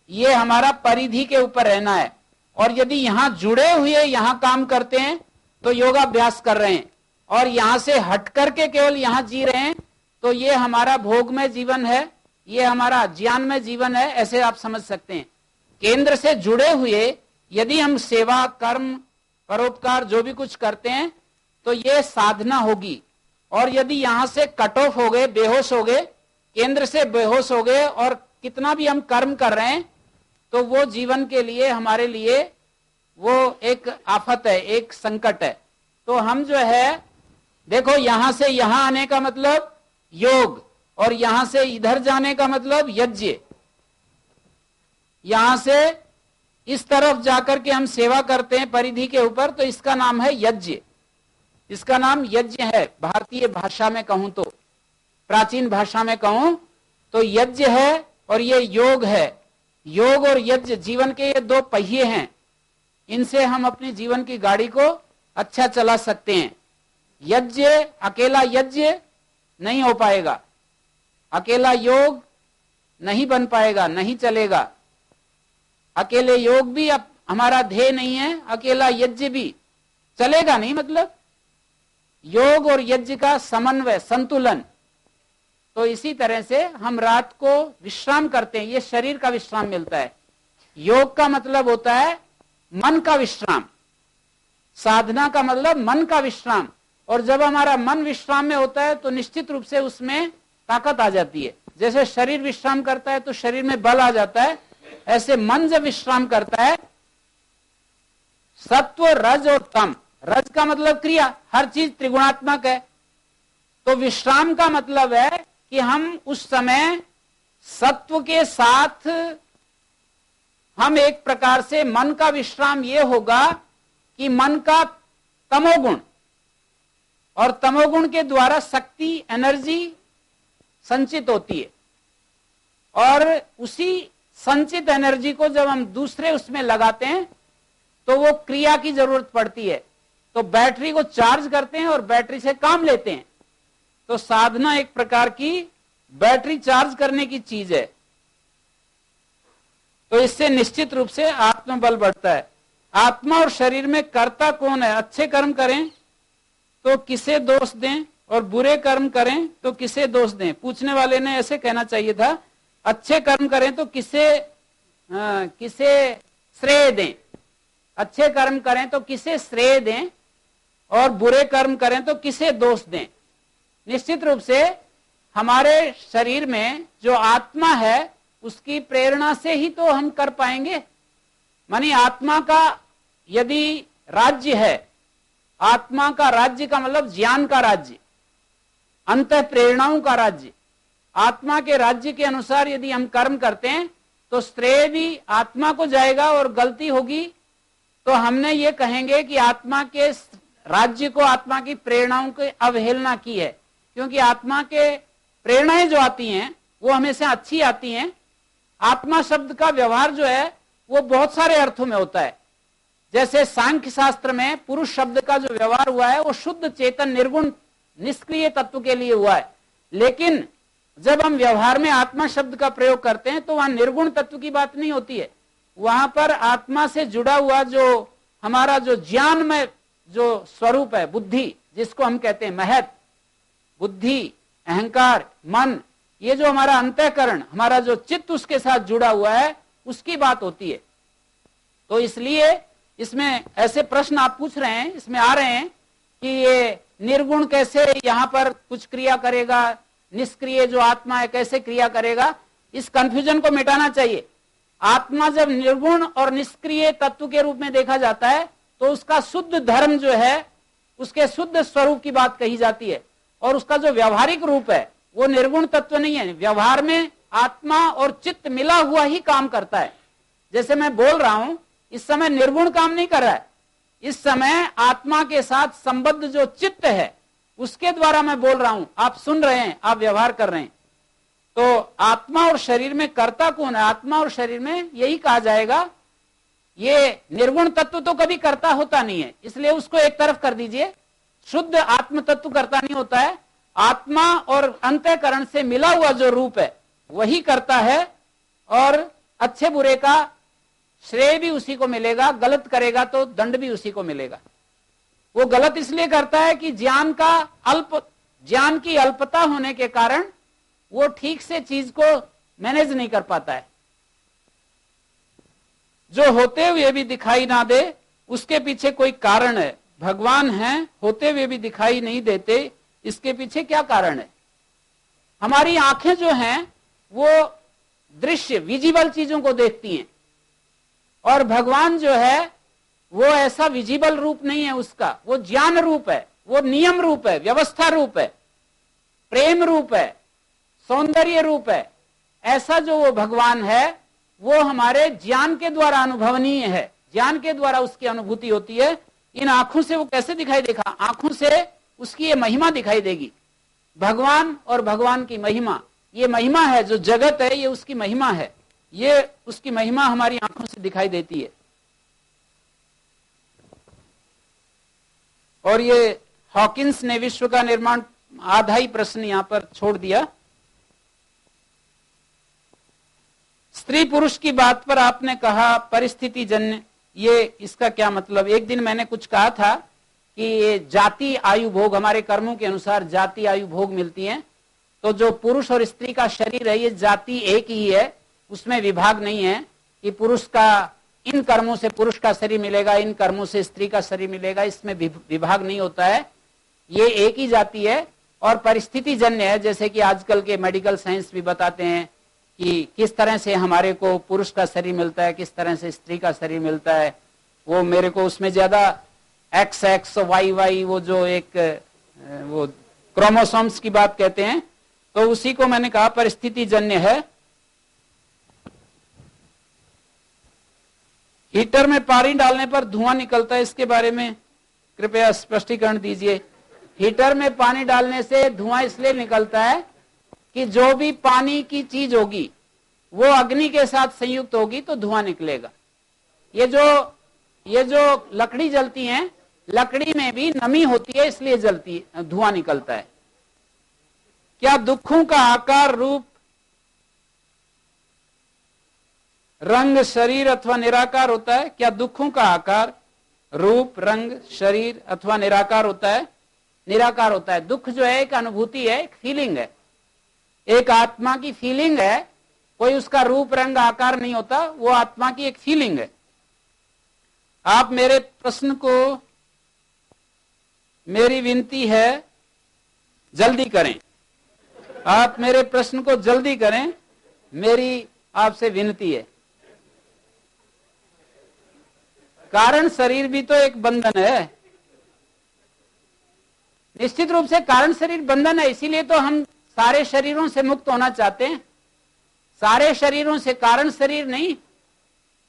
ये हमारा परिधि के ऊपर रहना है। और यदि यहां जुड़े हुए यहां काम करते हैं तो योगाभ्यास कर रहे हैं, और यहां से हट करके केवल यहां जी रहे हैं तो ये हमारा भोग में जीवन है, ये हमारा ज्ञान में जीवन है, ऐसे आप समझ सकते हैं। केंद्र से जुड़े हुए यदि हम सेवा, कर्म, परोपकार जो भी कुछ करते हैं तो ये साधना होगी। और यदि यहां से कट ऑफ हो गए, बेहोश हो गए, केंद्र से बेहोश हो गए, और कितना भी हम कर्म कर रहे हैं, तो वो जीवन के लिए, हमारे लिए वो एक आफत है, एक संकट है। तो हम जो है, देखो, यहां से यहां आने का मतलब योग, और यहां से इधर जाने का मतलब यज्ञ। यहां से इस तरफ जाकर के हम सेवा करते हैं परिधि के ऊपर, तो इसका नाम है यज्ञ। इसका नाम यज्ञ है। भारतीय भाषा में कहूं तो, प्राचीन भाषा में कहूं तो यज्ञ है और ये योग है। योग और यज्ञ जीवन के ये दो पहिए हैं, इनसे हम अपनी जीवन की गाड़ी को अच्छा चला सकते हैं। यज्ञ, अकेला यज्ञ नहीं हो पाएगा, अकेला योग नहीं बन पाएगा, नहीं चलेगा। अकेले योग भी अब हमारा ध्येय नहीं है, अकेला यज्ञ भी चलेगा नहीं। मतलब योग और यज्ञ का समन्वय, संतुलन। तो इसी तरह से हम रात को विश्राम करते हैं, ये शरीर का विश्राम मिलता है। योग का मतलब होता है मन का विश्राम, साधना का मतलब मन का विश्राम। और जब हमारा मन विश्राम में होता है तो निश्चित रूप से उसमें ताकत आ जाती है। जैसे शरीर विश्राम करता है तो शरीर में बल आ जाता है, ऐसे मन जब विश्राम करता है, सत्व, रज और तम। रज का मतलब क्रिया, हर चीज त्रिगुणात्मक है। तो विश्राम का मतलब है कि हम उस समय सत्व के साथ, हम एक प्रकार से मन का विश्राम ये होगा कि मन का तमोगुण, और तमोगुण के द्वारा शक्ति, एनर्जी संचित होती है। और उसी संचित एनर्जी को जब हम दूसरे उसमें लगाते हैं तो वो क्रिया की जरूरत पड़ती है। तो बैटरी को चार्ज करते हैं और बैटरी से काम लेते हैं। तो साधना एक प्रकार की बैटरी चार्ज करने की चीज है। तो इससे निश्चित रूप से आत्मबल बढ़ता है। आत्मा और शरीर में कर्ता कौन है? अच्छे कर्म करें तो किसे दोष दें, और बुरे कर्म करें तो किसे दोष दें? पूछने वाले ने ऐसे कहना चाहिए था, अच्छे कर्म करें तो किसे श्रेय दें, अच्छे कर्म करें तो किसे श्रेय दें, और बुरे कर्म करें तो किसे दोष दें। निश्चित रूप से हमारे शरीर में जो आत्मा है उसकी प्रेरणा से ही तो हम कर पाएंगे। मानी आत्मा का यदि राज्य है, आत्मा का राज्य का मतलब ज्ञान का राज्य, अंतः प्रेरणाओं का राज्य। आत्मा के राज्य के अनुसार यदि हम कर्म करते हैं तो श्रेय भी आत्मा को जाएगा, और गलती होगी तो हमने ये कहेंगे कि आत्मा के राज्य को, आत्मा की प्रेरणाओं की अवहेलना की है। क्योंकि आत्मा के प्रेरणाएं जो आती हैं वो हमेशा अच्छी आती हैं। आत्मा शब्द का व्यवहार जो है वो बहुत सारे अर्थों में होता है। जैसे सांख्य शास्त्र में पुरुष शब्द का जो व्यवहार हुआ है वो शुद्ध चेतन निर्गुण निष्क्रिय तत्व के लिए हुआ है। लेकिन जब हम व्यवहार में आत्मा शब्द का प्रयोग करते हैं तो वहां निर्गुण तत्व की बात नहीं होती है, वहां पर आत्मा से जुड़ा हुआ जो हमारा जो ज्ञान में जो स्वरूप है, बुद्धि जिसको हम कहते हैं, महत बुद्धि, अहंकार, मन, ये जो हमारा अंतःकरण, हमारा जो चित्त उसके साथ जुड़ा हुआ है, उसकी बात होती है। तो इसलिए इसमें ऐसे प्रश्न आप पूछ रहे हैं, इसमें आ रहे हैं कि ये निर्गुण कैसे यहां पर कुछ क्रिया करेगा, निष्क्रिय जो आत्मा है कैसे क्रिया करेगा, इस कंफ्यूजन को मिटाना चाहिए। आत्मा जब निर्गुण और निष्क्रिय तत्व के रूप में देखा जाता है तो उसका शुद्ध धर्म जो है, उसके शुद्ध स्वरूप की बात कही जाती है, और उसका जो व्यवहारिक रूप है वो निर्गुण तत्व नहीं है। व्यवहार में आत्मा और चित्त मिला हुआ ही काम करता है। जैसे मैं बोल रहा हूं, इस समय निर्गुण काम नहीं कर रहा है, इस समय आत्मा के साथ संबद्ध जो चित्त है उसके द्वारा मैं बोल रहा हूं, आप सुन रहे हैं, आप व्यवहार कर रहे हैं। तो आत्मा और शरीर में कर्ता कौन है? आत्मा और शरीर में यही कहा जाएगा, ये निर्गुण तत्व तो कभी कर्ता होता नहीं है, इसलिए उसको एक तरफ कर दीजिए। शुद्ध आत्म तत्व कर्ता नहीं होता है, आत्मा और अंतःकरण से मिला हुआ जो रूप है वही करता है, और अच्छे बुरे का श्रेय भी उसी को मिलेगा, गलत करेगा तो दंड भी उसी को मिलेगा। वो गलत इसलिए करता है कि ज्ञान की अल्पता होने के कारण वो ठीक से चीज को मैनेज नहीं कर पाता है। जो होते हुए भी दिखाई ना दे उसके पीछे कोई कारण है। भगवान हैं, होते हुए भी दिखाई नहीं देते, इसके पीछे क्या कारण है? हमारी आंखें जो हैं वो दृश्य विजिबल चीजों को देखती हैं, और भगवान जो है वो ऐसा विजिबल रूप नहीं है उसका, वो ज्ञान रूप है, वो नियम रूप है, व्यवस्था रूप है, प्रेम रूप है, सौंदर्य रूप है। ऐसा जो वो भगवान है वो हमारे ज्ञान के द्वारा अनुभवनीय है, ज्ञान के द्वारा उसकी अनुभूति होती है। इन आंखों से वो कैसे दिखाई देगा? आंखों से उसकी ये महिमा दिखाई देगी। भगवान और भगवान की महिमा, ये महिमा है, जो जगत है ये उसकी महिमा है, ये उसकी महिमा हमारी आंखों से दिखाई देती है। और ये हॉकिंस ने विश्व का निर्माण, आधा ही प्रश्न यहां पर छोड़ दिया। स्त्री पुरुष की बात पर आपने कहा परिस्थिति जन्य, ये इसका क्या मतलब? एक दिन मैंने कुछ कहा था कि ये जाति आयु भोग, हमारे कर्मों के अनुसार जाति आयु भोग मिलती हैं। तो जो पुरुष और स्त्री का शरीर है ये जाति एक ही है, उसमें विभाग नहीं है कि पुरुष का इन कर्मों से पुरुष का शरीर मिलेगा, इन कर्मों से स्त्री का शरीर मिलेगा, इसमें विभाग नहीं होता है, ये एक ही जाति है। और परिस्थिति जन्य है, जैसे कि आजकल के मेडिकल साइंस भी बताते हैं कि किस तरह से हमारे को पुरुष का शरीर मिलता है, किस तरह से स्त्री का शरीर मिलता है। वो मेरे को उसमें ज्यादा एक्स एक्स वाई वाई, वो जो एक वो क्रोमोसोम्स की बात कहते हैं, तो उसी को मैंने कहा परिस्थिति जन्य है। हीटर में पानी डालने पर धुआं निकलता है, इसके बारे में कृपया स्पष्टीकरण दीजिए। हीटर में पानी डालने से धुआं इसलिए निकलता है कि जो भी पानी की चीज होगी वो अग्नि के साथ संयुक्त होगी तो धुआं निकलेगा। ये जो लकड़ी जलती है, लकड़ी में भी नमी होती है इसलिए जलती है, धुआं निकलता है। क्या दुखों का आकार, रूप, रंग, शरीर अथवा निराकार होता है? क्या दुखों का आकार, रूप, रंग, शरीर अथवा निराकार होता है? निराकार होता है। दुख जो है एक अनुभूति है, एक फीलिंग है, एक आत्मा की फीलिंग है, कोई उसका रूप रंग आकार नहीं होता, वो आत्मा की एक फीलिंग है। आप मेरे प्रश्न को, मेरी विनती है जल्दी करें, आप मेरे प्रश्न को जल्दी करें, मेरी आपसे विनती है। कारण शरीर भी तो एक बंधन है, निश्चित रूप से कारण शरीर बंधन है, इसीलिए तो हम सारे शरीरों से मुक्त होना चाहते हैं। सारे शरीरों से, कारण शरीर नहीं,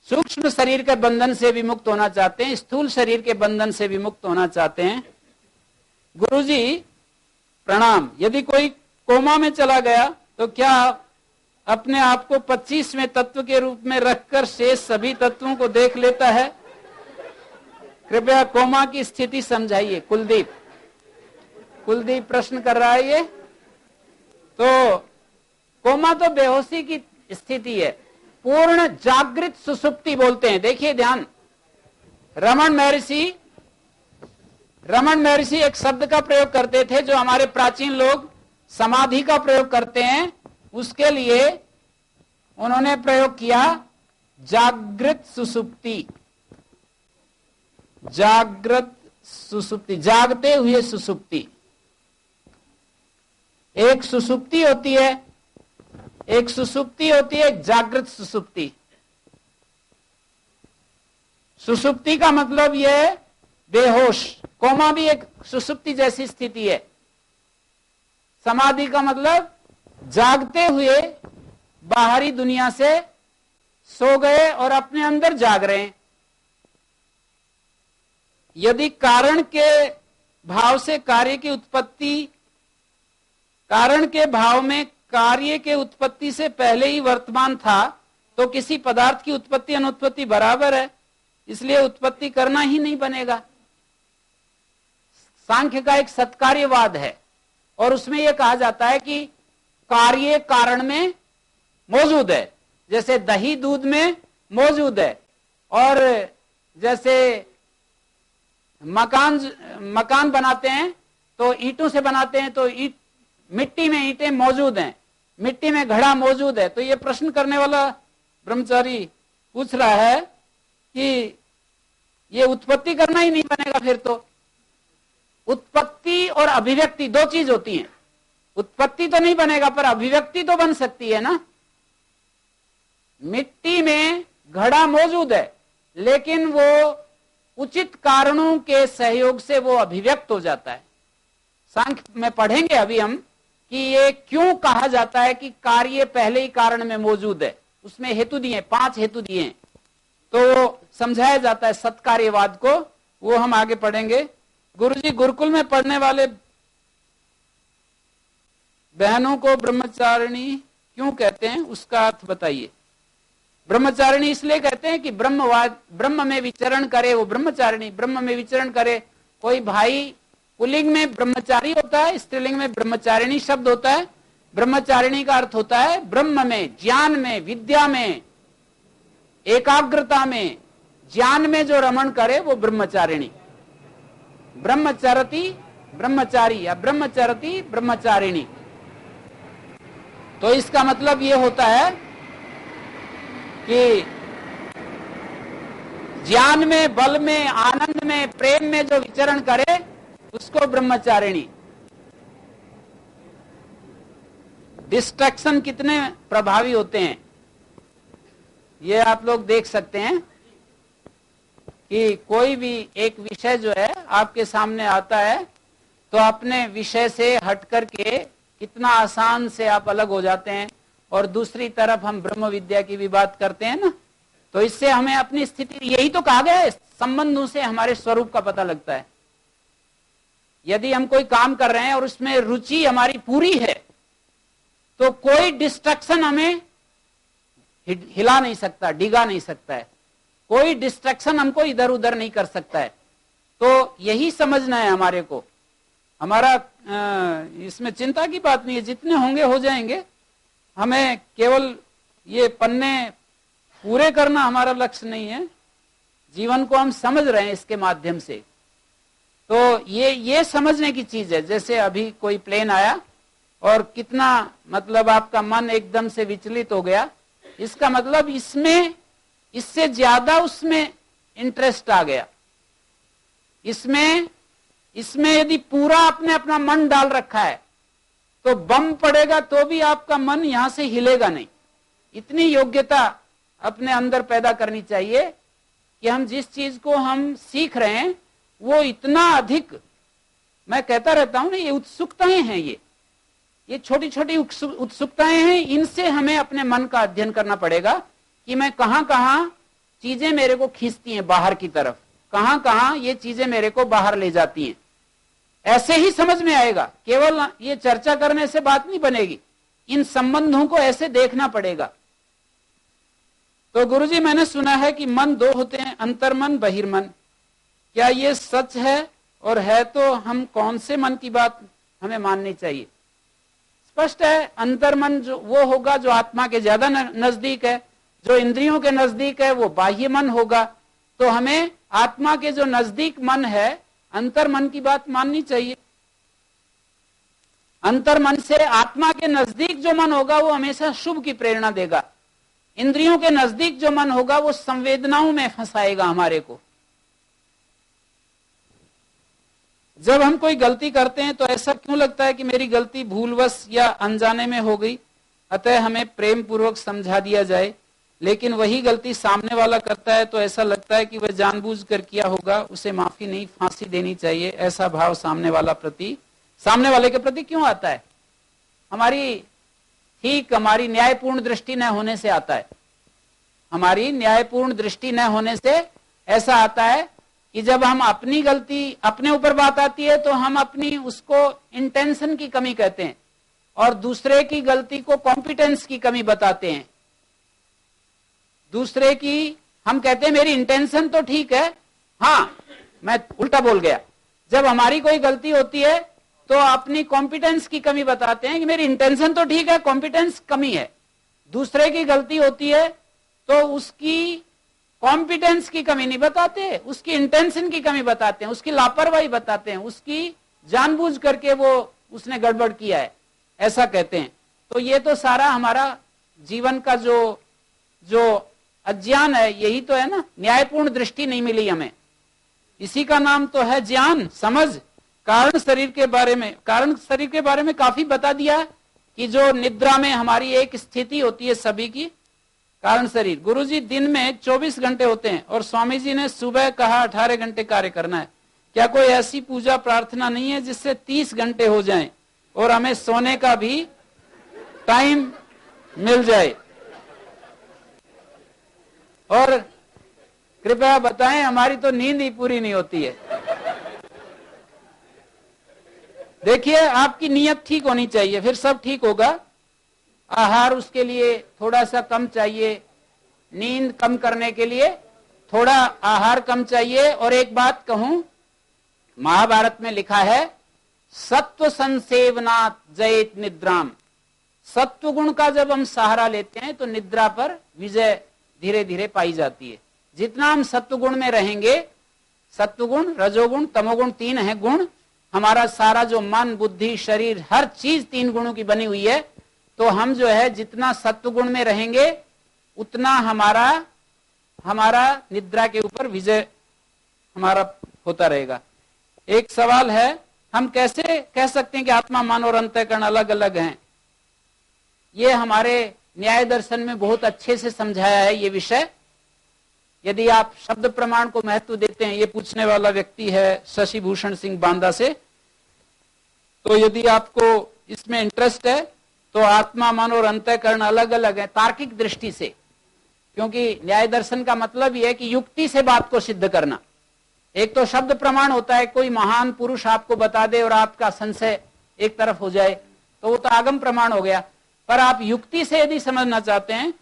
सूक्ष्म शरीर के बंधन से भी मुक्त होना चाहते हैं, स्थूल शरीर के बंधन से भी मुक्त होना चाहते हैं। गुरुजी प्रणाम। यदि कोई कोमा में चला गया तो क्या अपने आप को 25वें तत्व के रूप में रखकर शेष सभी तत्वों को देख लेता है? कृपया कोमा की स्थिति समझाइए। कुलदीप प्रश्न कर रहा है ये। तो कोमा तो बेहोशी की स्थिति है, पूर्ण जागृत सुसुप्ति बोलते हैं। देखिए ध्यान, रमन महर्षि एक शब्द का प्रयोग करते थे जो हमारे प्राचीन लोग समाधि का प्रयोग करते हैं, उसके लिए उन्होंने प्रयोग किया जागृत सुसुप्ति। जागृत सुसुप्ति, जागते हुए सुसुप्ति। एक सुसुप्ति होती है, एक सुसुप्ति होती है, एक जागृत सुसुप्ति। सुसुप्ति का मतलब यह बेहोश, कोमा भी एक सुसुप्ति जैसी स्थिति है। समाधि का मतलब जागते हुए बाहरी दुनिया से सो गए और अपने अंदर जाग रहे हैं। यदि कारण के भाव से कार्य की उत्पत्ति, कारण के भाव में कार्य के उत्पत्ति से पहले ही वर्तमान था, तो किसी पदार्थ की उत्पत्ति अनुत्पत्ति बराबर है, इसलिए उत्पत्ति करना ही नहीं बनेगा। सांख्य का एक सत्कार्यवाद है और उसमें यह कहा जाता है कि कार्य कारण में मौजूद है, जैसे दही दूध में मौजूद है, और जैसे मकान बनाते हैं तो ईंटों से बनाते हैं, तो मिट्टी में ईंटें मौजूद हैं, मिट्टी में घड़ा मौजूद है। तो ये प्रश्न करने वाला ब्रह्मचारी पूछ रहा है कि ये उत्पत्ति करना ही नहीं बनेगा, फिर तो उत्पत्ति और अभिव्यक्ति दो चीज होती हैं। उत्पत्ति तो नहीं बनेगा पर अभिव्यक्ति तो बन सकती है ना। मिट्टी में घड़ा मौजूद है, लेकिन वो उचित कारणों के सहयोग से वो अभिव्यक्त हो जाता है। सांख्य में पढ़ेंगे अभी हम कि ये क्यों कहा जाता है कि कार्य पहले ही कारण में मौजूद है। उसमें हेतु दिए, 5 हेतु दिए हैं, तो समझाया जाता है सत्कार्यवाद को, वो हम आगे पढ़ेंगे। गुरुजी, गुरुकुल में पढ़ने वाले बहनों को ब्रह्मचारिणी क्यों कहते हैं, उसका अर्थ बताइए। ब्रह्मचारिणी इसलिए कहते हैं कि ब्रह्म में विचरण करे, वो ब्रह्मचारिणी ब्रह्म में विचरण करे। कोई भाई पुल्लिंग में ब्रह्मचारी होता है, स्त्रीलिंग में ब्रह्मचारिणी शब्द होता है। ब्रह्मचारिणी का अर्थ होता है ब्रह्म में, ज्ञान में, विद्या में, एकाग्रता में, ज्ञान में जो रमण करे वो ब्रह्मचारिणी। ब्रह्मचरति ब्रह्मचारी या ब्रह्मचरति ब्रह्मचारिणी। तो इसका मतलब ये होता है कि ज्ञान में, बल में, आनंद में, प्रेम में जो विचरण करे उसको ब्रह्मचारिणी। डिस्ट्रैक्शन कितने प्रभावी होते हैं ये आप लोग देख सकते हैं कि कोई भी एक विषय जो है आपके सामने आता है तो अपने विषय से हट करके कितना आसान से आप अलग हो जाते हैं, और दूसरी तरफ हम ब्रह्म विद्या की भी बात करते हैं ना, तो इससे हमें अपनी स्थिति, यही तो कहा गया है, संबंधों से हमारे स्वरूप का पता लगता है। यदि हम कोई काम कर रहे हैं और उसमें रुचि हमारी पूरी है तो कोई डिस्ट्रैक्शन हमें हिला नहीं सकता, डिगा नहीं सकता है, कोई डिस्ट्रैक्शन हमको इधर उधर नहीं कर सकता है। तो यही समझना है हमारे को। हमारा इसमें चिंता की बात नहीं है, जितने होंगे हो जाएंगे। हमें केवल ये पन्ने पूरे करना हमारा लक्ष्य नहीं है, जीवन को हम समझ रहे हैं इसके माध्यम से। तो ये समझने की चीज है। जैसे अभी कोई प्लेन आया और कितना मतलब आपका मन एकदम से विचलित हो गया, इसका मतलब इसमें इससे ज्यादा उसमें इंटरेस्ट आ गया। इसमें यदि पूरा आपने अपना मन डाल रखा है तो बम पड़ेगा तो भी आपका मन यहां से हिलेगा नहीं। इतनी योग्यता अपने अंदर पैदा करनी चाहिए कि हम जिस चीज को हम सीख रहे हैं वो इतना अधिक, मैं कहता रहता हूं ना, ये उत्सुकताएं हैं, ये छोटी छोटी उत्सुकताएं हैं। इनसे हमें अपने मन का अध्ययन करना पड़ेगा कि मैं कहां कहां चीजें मेरे को खींचती हैं बाहर की तरफ, कहां कहां ये चीजें मेरे को बाहर ले जाती हैं। ऐसे ही समझ में आएगा, केवल ये चर्चा करने से बात नहीं बनेगी, इन संबंधों को ऐसे देखना पड़ेगा। तो गुरुजी, मैंने सुना है कि मन 2 होते हैं, अंतर्मन, बहिर्मन। क्या ये सच है, और है तो हम कौन से मन की बात हमें माननी चाहिए? स्पष्ट है, अंतर्मन जो वो होगा जो आत्मा के ज्यादा नजदीक है, जो इंद्रियों के नजदीक है वो बाह्य मन होगा। तो हमें आत्मा के जो नजदीक मन है, अंतर मन की बात माननी चाहिए। अंतर मन से आत्मा के नजदीक जो मन होगा वो हमेशा शुभ की प्रेरणा देगा। इंद्रियों के नजदीक जो मन होगा वो संवेदनाओं में फंसाएगा हमारे को। जब हम कोई गलती करते हैं तो ऐसा क्यों लगता है कि मेरी गलती भूलवश या अनजाने में हो गई, अतः हमें प्रेम पूर्वक समझा दिया जाए। लेकिन वही गलती सामने वाला करता है तो ऐसा लगता है कि वह जानबूझ कर किया होगा, उसे माफी नहीं फांसी देनी चाहिए। ऐसा भाव सामने वाले के प्रति क्यों आता है? हमारी न्यायपूर्ण दृष्टि न होने से आता है। हमारी न्यायपूर्ण दृष्टि न होने से ऐसा आता है कि जब हम अपनी गलती, अपने ऊपर बात आती है तो हम अपनी उसको इंटेंशन की कमी कहते हैं और दूसरे की गलती को कॉम्पिटेंस की कमी बताते हैं। दूसरे की हम कहते हैं मेरी इंटेंशन तो ठीक है, हाँ मैं उल्टा बोल गया। जब हमारी कोई गलती होती है तो अपनी कॉम्पिटेंस की कमी बताते हैं कि मेरी इंटेंशन तो ठीक है, कॉम्पिटेंस कमी है। दूसरे की गलती होती है तो उसकी कॉम्पिटेंस की कमी नहीं बताते, उसकी इंटेंशन की कमी बताते हैं, उसकी लापरवाही बताते हैं, उसकी जानबूझ करके वो उसने गड़बड़ किया है, ऐसा कहते हैं। तो ये तो सारा हमारा जीवन का जो अज्ञान है, यही तो है ना। न्यायपूर्ण दृष्टि नहीं मिली हमें, इसी का नाम तो है ज्ञान, समझ। कारण शरीर के बारे में काफी बता दिया कि जो निद्रा में हमारी एक स्थिति होती है सभी की, कारण शरीर। गुरुजी दिन में 24 घंटे होते हैं और स्वामी जी ने सुबह कहा 18 घंटे कार्य करना है। क्या कोई ऐसी पूजा प्रार्थना नहीं है जिससे 30 घंटे हो जाएं और हमें सोने का भी टाइम मिल जाए? और कृपया बताएं, हमारी तो नींद ही पूरी नहीं होती है। देखिए, आपकी नीयत ठीक होनी चाहिए, फिर सब ठीक होगा। आहार उसके लिए थोड़ा सा कम चाहिए, नींद कम करने के लिए थोड़ा आहार कम चाहिए। और एक बात कहूं, महाभारत में लिखा है सत्व संसेवनात् जयेत निद्राम। सत्व गुण का जब हम सहारा लेते हैं तो निद्रा पर विजय धीरे धीरे पाई जाती है। जितना हम सत्व गुण में रहेंगे, सत्वगुण, रजोगुण, तमोगुण, 3 है गुण। हमारा सारा जो मन, बुद्धि, शरीर, हर चीज 3 गुणों की बनी हुई है। तो हम जो है जितना सत्व गुण में रहेंगे उतना हमारा निद्रा के ऊपर विजय हमारा होता रहेगा। एक सवाल है, हम कैसे कह सकते हैं कि आत्मा, मन और अंतःकरण अलग अलग हैं? ये हमारे न्याय दर्शन में बहुत अच्छे से समझाया है ये विषय। यदि आप शब्द प्रमाण को महत्व देते हैं, ये पूछने वाला व्यक्ति है शशि भूषण सिंह बांदा से, तो यदि आपको इसमें इंटरेस्ट है तो आत्मा, मन और अंतःकरण अलग अलग है तार्किक दृष्टि से। क्योंकि न्याय दर्शन का मतलब यह है कि युक्ति से बात को सिद्ध करना। एक तो शब्द प्रमाण होता है, कोई महान पुरुष आपको बता दे और आपका संशय एक तरफ हो जाए तो वो तो आगम प्रमाण हो गया। पर आप युक्ति से यदि समझना चाहते हैं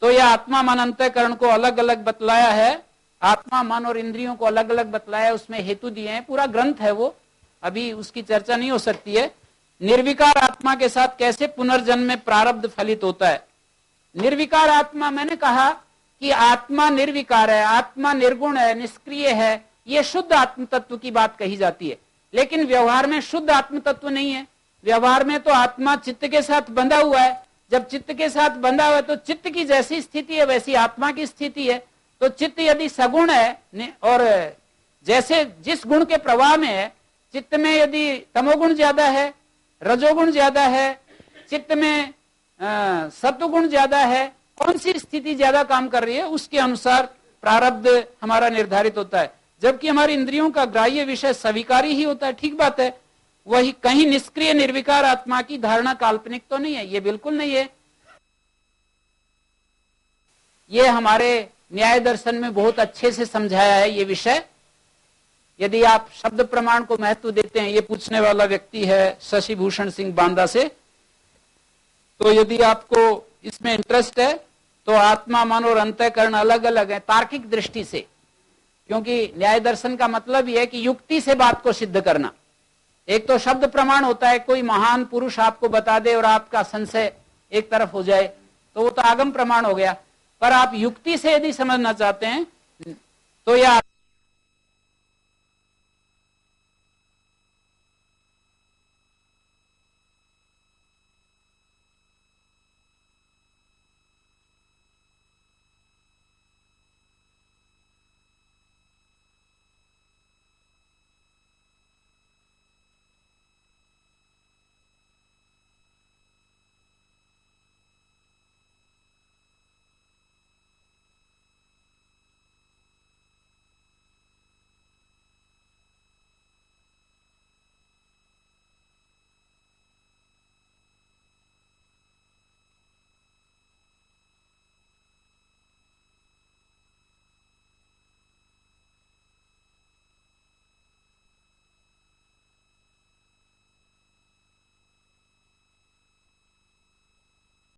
तो यह आत्मा, मन, अंतःकरण को अलग अलग बतलाया है। आत्मा, मन और इंद्रियों को अलग अलग बतलाया है, उसमें हेतु दिए हैं, पूरा ग्रंथ है वो, अभी उसकी चर्चा नहीं हो सकती है। निर्विकार आत्मा के साथ कैसे पुनर्जन्म में प्रारब्ध फलित होता है? निर्विकार आत्मा, मैंने कहा कि आत्मा निर्विकार है, आत्मा निर्गुण है, निष्क्रिय है, यह शुद्ध आत्म तत्व की बात कही जाती है। लेकिन व्यवहार में शुद्ध आत्म तत्व नहीं है। व्यवहार में तो आत्मा चित्त के साथ बंधा हुआ है। जब चित्त के साथ बंधा हुआ है तो चित्त की जैसी स्थिति है वैसी आत्मा की स्थिति है। तो चित्त यदि सगुण है और जैसे जिस गुण के प्रवाह में है, चित्त में यदि तमोगुण ज्यादा है, रजोगुण ज्यादा है, चित्त में सत्वगुण ज्यादा है, कौन सी स्थिति ज्यादा काम कर रही है उसके अनुसार प्रारब्ध हमारा निर्धारित होता है। जबकि हमारी इंद्रियों का ग्राह्य विषय स्वीकारी ही होता है। ठीक बात है, वही कहीं निष्क्रिय निर्विकार आत्मा की धारणा काल्पनिक तो नहीं है, ये बिल्कुल नहीं है। ये हमारे न्याय दर्शन में बहुत अच्छे से समझाया है ये विषय। यदि आप शब्द प्रमाण को महत्व देते हैं, ये पूछने वाला व्यक्ति है शशि भूषण सिंह बांदा से, तो यदि आपको इसमें इंटरेस्ट है तो आत्मा, मन और अंतःकरण अलग अलग है तार्किक दृष्टि से। क्योंकि न्याय दर्शन का मतलब यह है कि युक्ति से बात को सिद्ध करना। एक तो शब्द प्रमाण होता है, कोई महान पुरुष आपको बता दे और आपका संशय एक तरफ हो जाए तो वो तो आगम प्रमाण हो गया। पर आप युक्ति से यदि समझना चाहते हैं तो यह